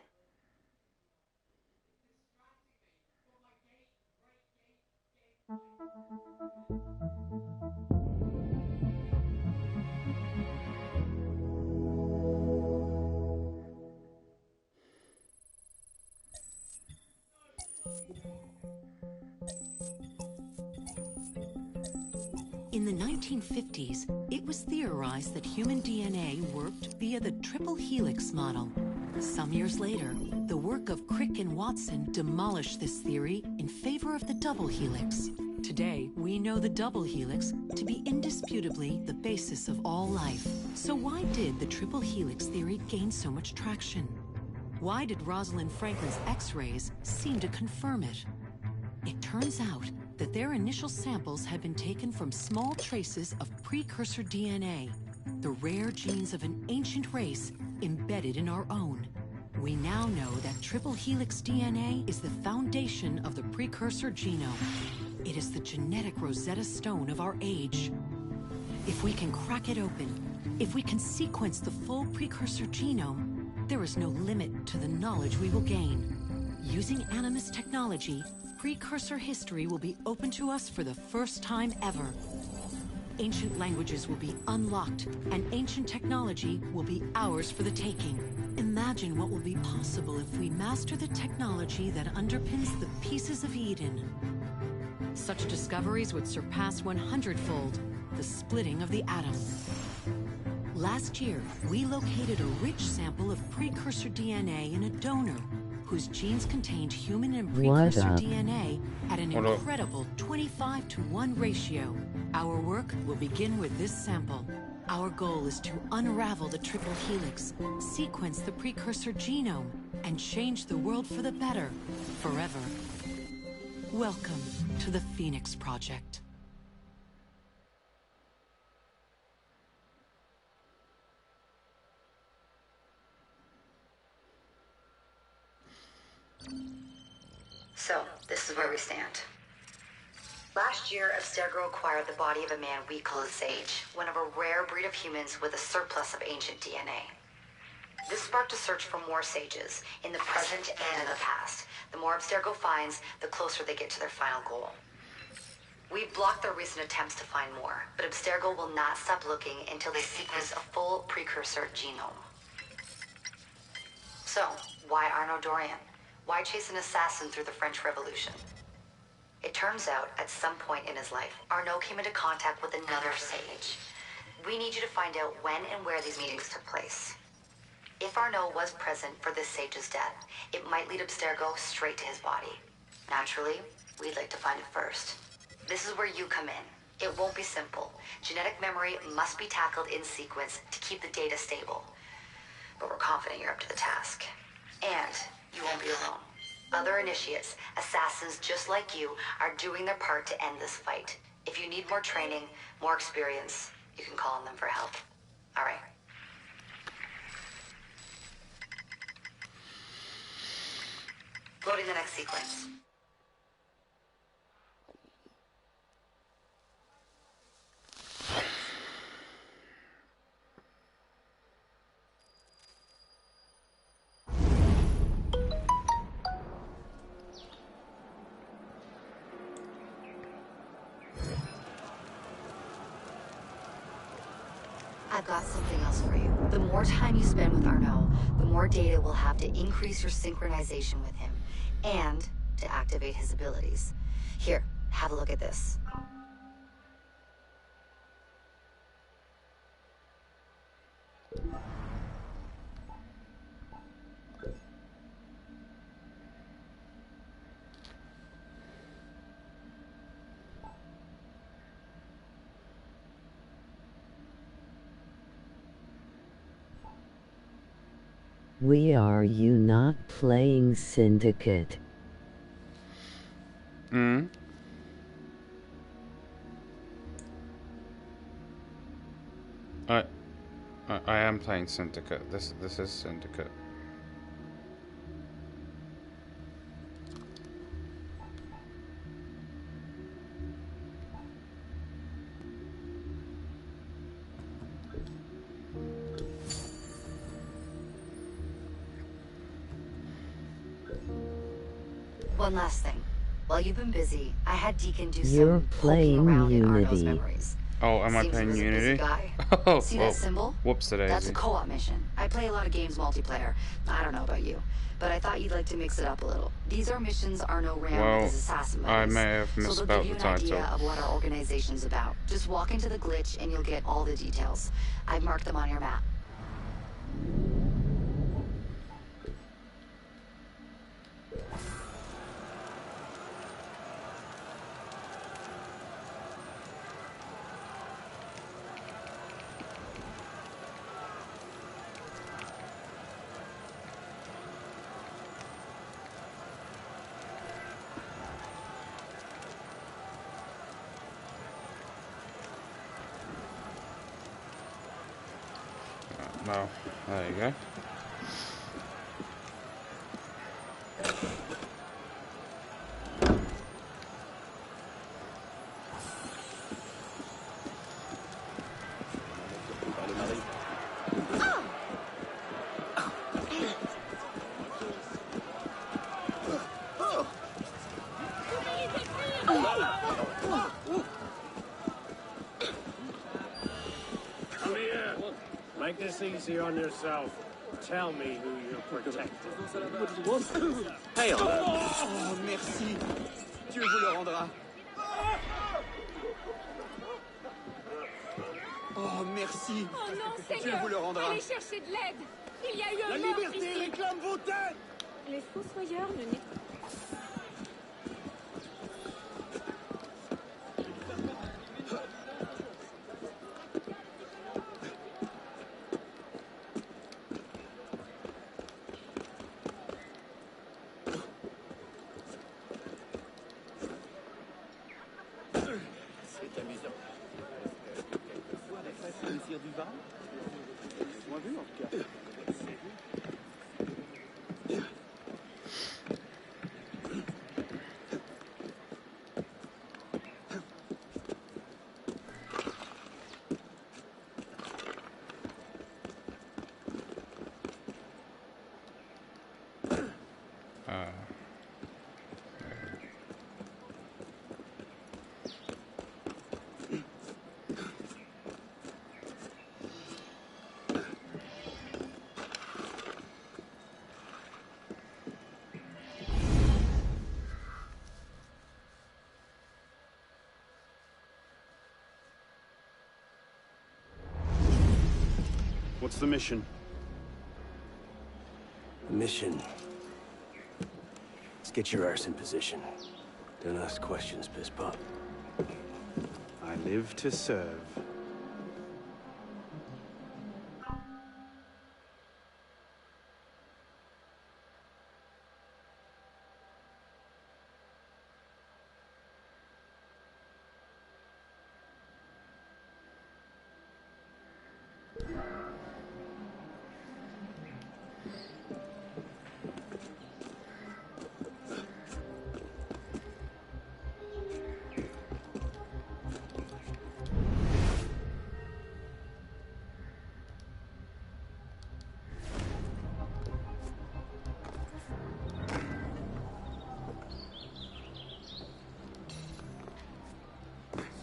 In the 1950s, it was theorized that human DNA worked via the triple helix model. Some years later, the work of Crick and Watson demolished this theory in favor of the double helix. Today, we know the double helix to be indisputably the basis of all life. So why did the triple helix theory gain so much traction? Why did Rosalind Franklin's X-rays seem to confirm it? It turns out that their initial samples had been taken from small traces of precursor DNA, the rare genes of an ancient race embedded in our own. We now know that triple helix DNA is the foundation of the precursor genome. It is the genetic Rosetta Stone of our age. If we can crack it open, if we can sequence the full precursor genome, there is no limit to the knowledge we will gain. Using Animus technology, precursor history will be open to us for the first time ever. Ancient languages will be unlocked, and ancient technology will be ours for the taking. Imagine what will be possible if we master the technology that underpins the pieces of Eden. Such discoveries would surpass 100-fold the splitting of the atom. Last year, we located a rich sample of precursor DNA in a donor whose genes contained human and precursor DNA at an incredible 25-to-1 ratio. Our work will begin with this sample. Our goal is to unravel the triple helix, sequence the precursor genome, and change the world for the better, forever. Welcome to the Phoenix Project. So, this is where we stand. Last year, Abstergo acquired the body of a man we call a Sage, one of a rare breed of humans with a surplus of ancient DNA. This sparked a search for more Sages, in the present and in the past. The more Abstergo finds, the closer they get to their final goal. We've blocked their recent attempts to find more, but Abstergo will not stop looking until they sequence a full precursor genome. So, why Arnaud Dorian? Why chase an assassin through the French Revolution? It turns out, at some point in his life, Arnaud came into contact with another Sage. We need you to find out when and where these meetings took place. If Arnaud was present for this Sage's death, it might lead Abstergo straight to his body. Naturally, we'd like to find it first. This is where you come in. It won't be simple. Genetic memory must be tackled in sequence to keep the data stable. But we're confident you're up to the task. And you won't be alone. Other initiates, assassins just like you, are doing their part to end this fight. If you need more training, more experience, you can call on them for help. All right. Loading the next sequence. I've got something else for you. The more time you spend with Arnaud, the more data we'll have to increase your synchronization with him, and to activate his abilities. Here, have a look at this. Are you not playing Syndicate? I am playing Syndicate. This is Syndicate. One last thing. While you've been busy, I had Deacon do You're some playing poking around in Arno's Unity. memories. Oh, am I Seems he playing was a busy Unity? guy. Oh, See well, that symbol? whoops-a-daisy. That's a co-op mission. I play a lot of games multiplayer. I don't know about you, but I thought you'd like to mix it up a little. These are missions Arno ran Well, with his assassin I buddies. may have So they'll misspelled give you the an idea title. of what our organization's about. Just walk into the glitch and you'll get all the details. I've marked them on your map. No, there you go. Come here. Make this easy on yourself. Tell me who you're protecting. Hey, oh, merci. Dieu vous le rendra. Oh, merci. Oh non, Dieu Seigneur! vous le rendra. Allez chercher de l'aide! Il y a eu un La meurtre liberté ici. réclame vos têtes! Les fossoyeurs ne n'est C'est amusant. Plaisir du vin? Moins vu en tout cas. What's the mission? Mission. Let's get your arse in position. Don't ask questions, Piss Pop. I live to serve.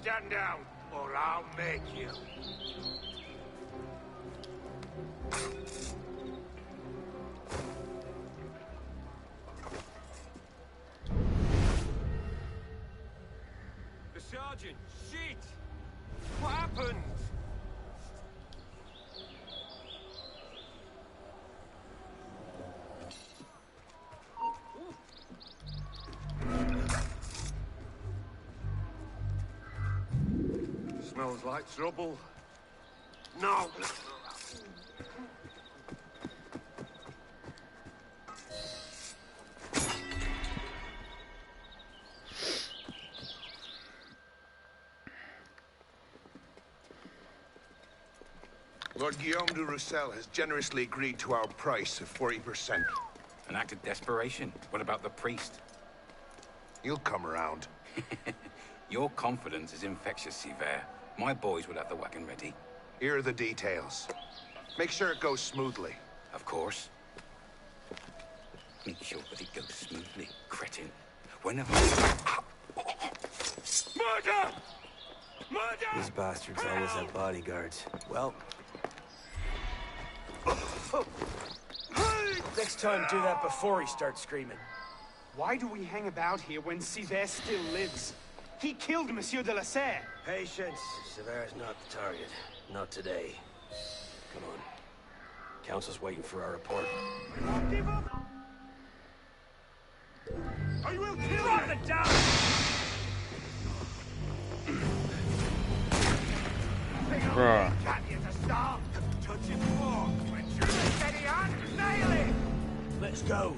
Stand down, or I'll make you. The sergeant! Shit! What happened? Smells like trouble. No! Lord Guillaume de Roussel has generously agreed to our price of 40%. An act of desperation. What about the priest? He'll come around. Your confidence is infectious, Sivert. My boys will have the wagon ready. Here are the details. Make sure it goes smoothly. Of course. Make sure that it goes smoothly, cretin. Whenever... Murder! Murder! These bastards always have bodyguards. Well... Next time, do that before he starts screaming. Why do we hang about here when Sivert still lives? He killed Monsieur de la Serre. Patience. Sivert's not the target. Not today. Come on. Council's waiting for our report. Give up! I will kill you! It down! Bruh. Let's go.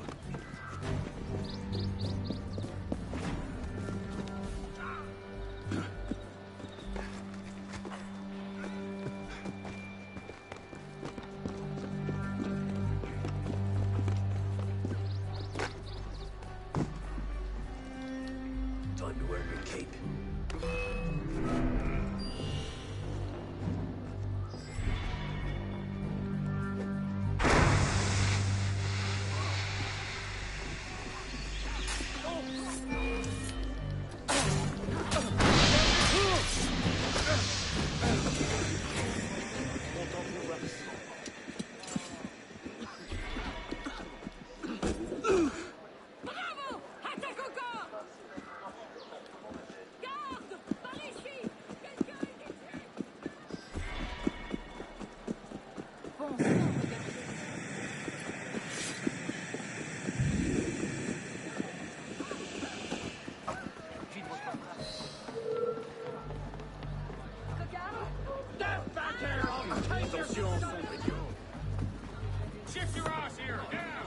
Time to wear your cape. Shift your ass here, now!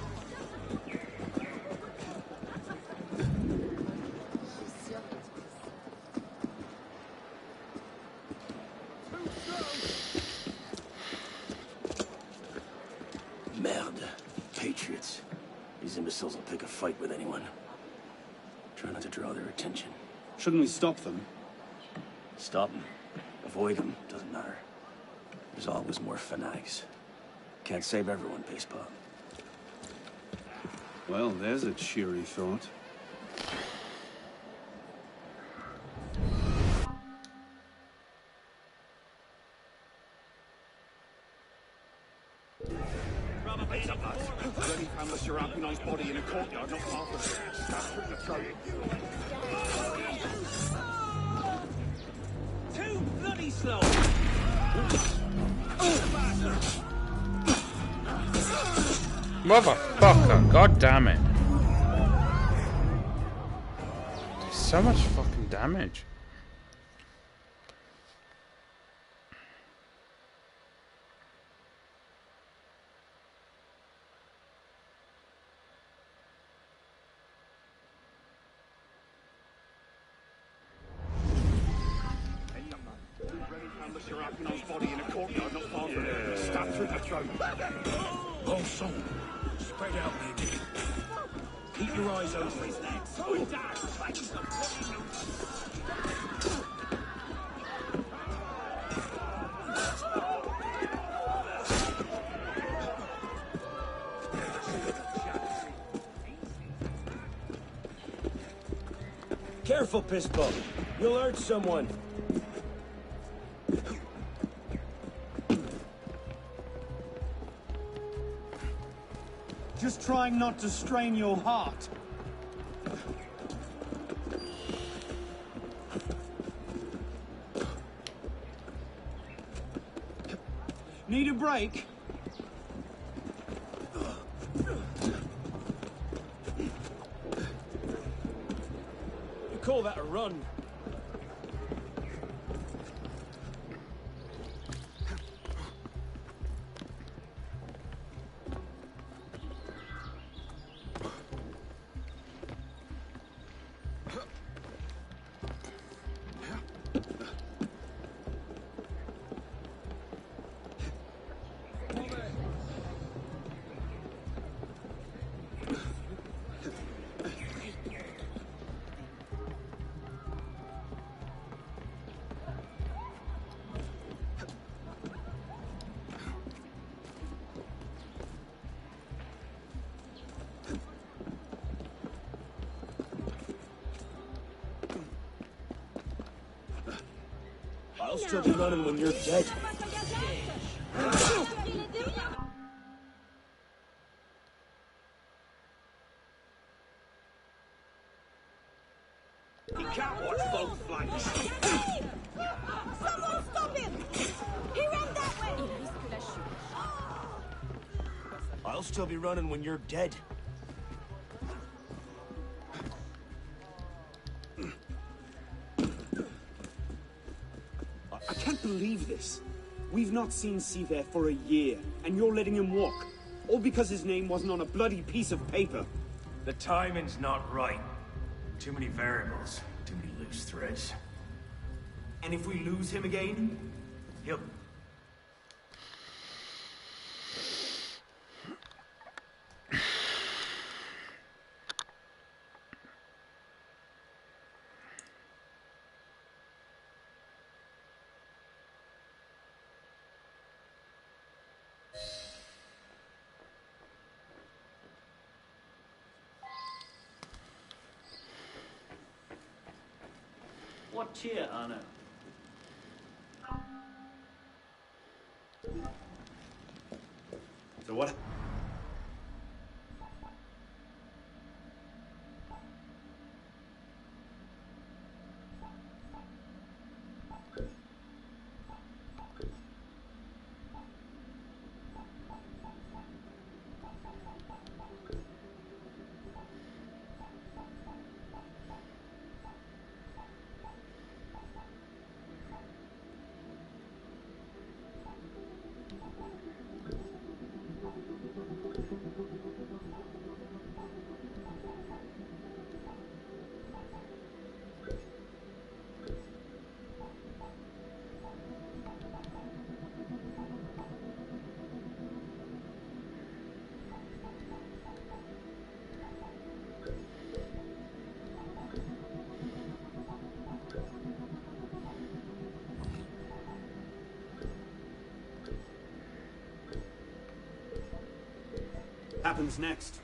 Merde. Patriots. These imbeciles will pick a fight with anyone. Try not to draw their attention. Shouldn't we stop them? Stop them. Avoid them. Doesn't matter. There's always more fanatics. Can't save everyone, Baseball. Well, there's a cheery thought. Ready found the Seraphino's body in a courtyard not far from here. Stabbed through the throat. Too bloody slow! Motherfucker, god damn it. There's so much fucking damage. Seraphino's body in a courtyard not far from here. Stabbed through the throat. Bon sang. Spread out, lady. Keep your eyes open. Careful, Pistol. You'll hurt someone. Just trying not to strain your heart. Need a break? You call that a run? I'll still be running when you're dead. You can't watch both flanks. Someone stop him! He ran that way! I'll still be running when you're dead. I can't believe this. We've not seen Seaver for a year, and you're letting him walk. All because his name wasn't on a bloody piece of paper. The timing's not right. Too many variables, too many loose threads. And if we lose him again, He'll... What cheer, Anna? so what? Happens next?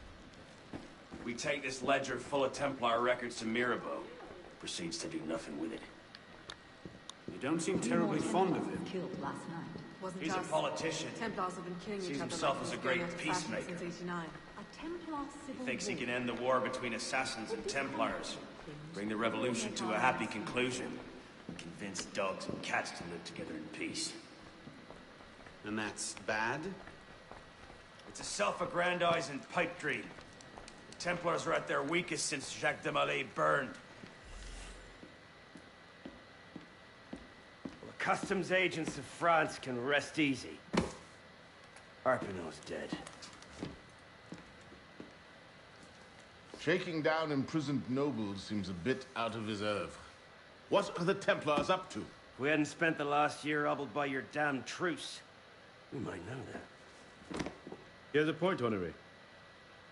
We take this ledger full of Templar records to Mirabeau. Proceeds to do nothing with it. You don't seem terribly fond of him. Killed last night. Wasn't He's a us. politician. Templars have been killing Sees each other himself like as a this great going on fashion peacemaker. Since 89. A Templar civil He thinks he war. can end the war between assassins and Templars. Bring the revolution to a happy conclusion. Convince dogs and cats to live together in peace. And that's bad? It's a self-aggrandizing pipe dream. The Templars are at their weakest since Jacques de Molay burned. Well, the customs agents of France can rest easy. Harpinot's dead. Shaking down imprisoned nobles seems a bit out of his oeuvre. What are the Templars up to? If we hadn't spent the last year hobbled by your damn truce, we might know that. Here's a point, Honoré.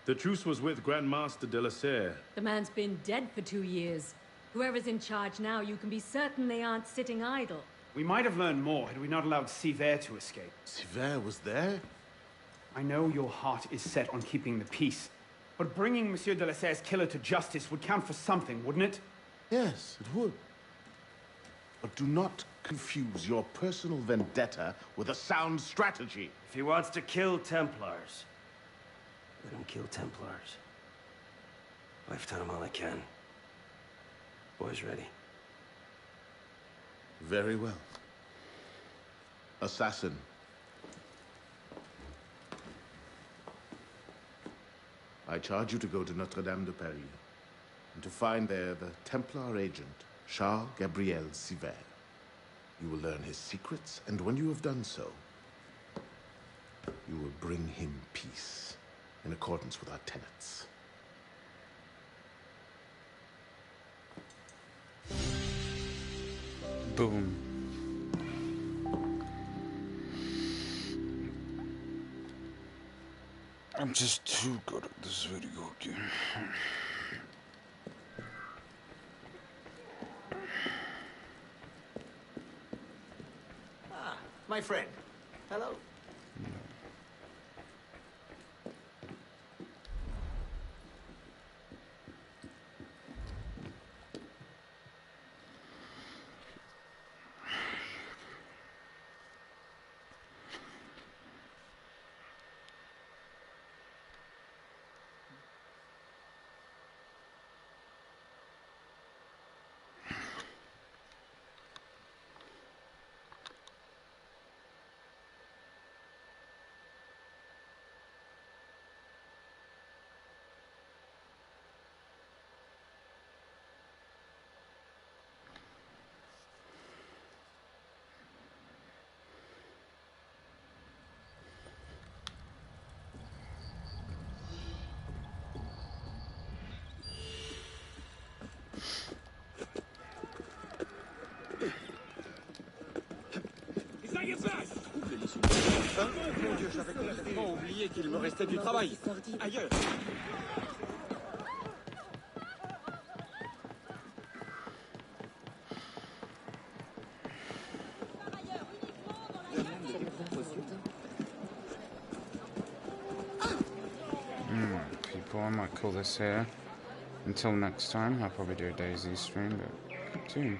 The truce was with Grand Master de la Serre. The man's been dead for 2 years. Whoever's in charge now, you can be certain they aren't sitting idle. We might have learned more had we not allowed Seaver to escape. Seaver was there? I know your heart is set on keeping the peace, but bringing Monsieur de la Serre's killer to justice would count for something, wouldn't it? Yes, it would. But do not confuse your personal vendetta with a sound strategy. If he wants to kill Templars, let him kill Templars. I've done him all I can. Boys ready? Very well. Assassin. I charge you to go to Notre-Dame de Paris and to find there the Templar agent, Charles Gabriel Seaver. You will learn his secrets, and when you have done so, you will bring him peace in accordance with our tenets. Boom. I'm just too good at this video game. Ah, my friend. Hello. your back! Mon Dieu, j'avais complètement oublié qu'il me restait du travail. Ailleurs. People, I might call this here. Until next time, I'll probably do a DayZ stream, but tuned.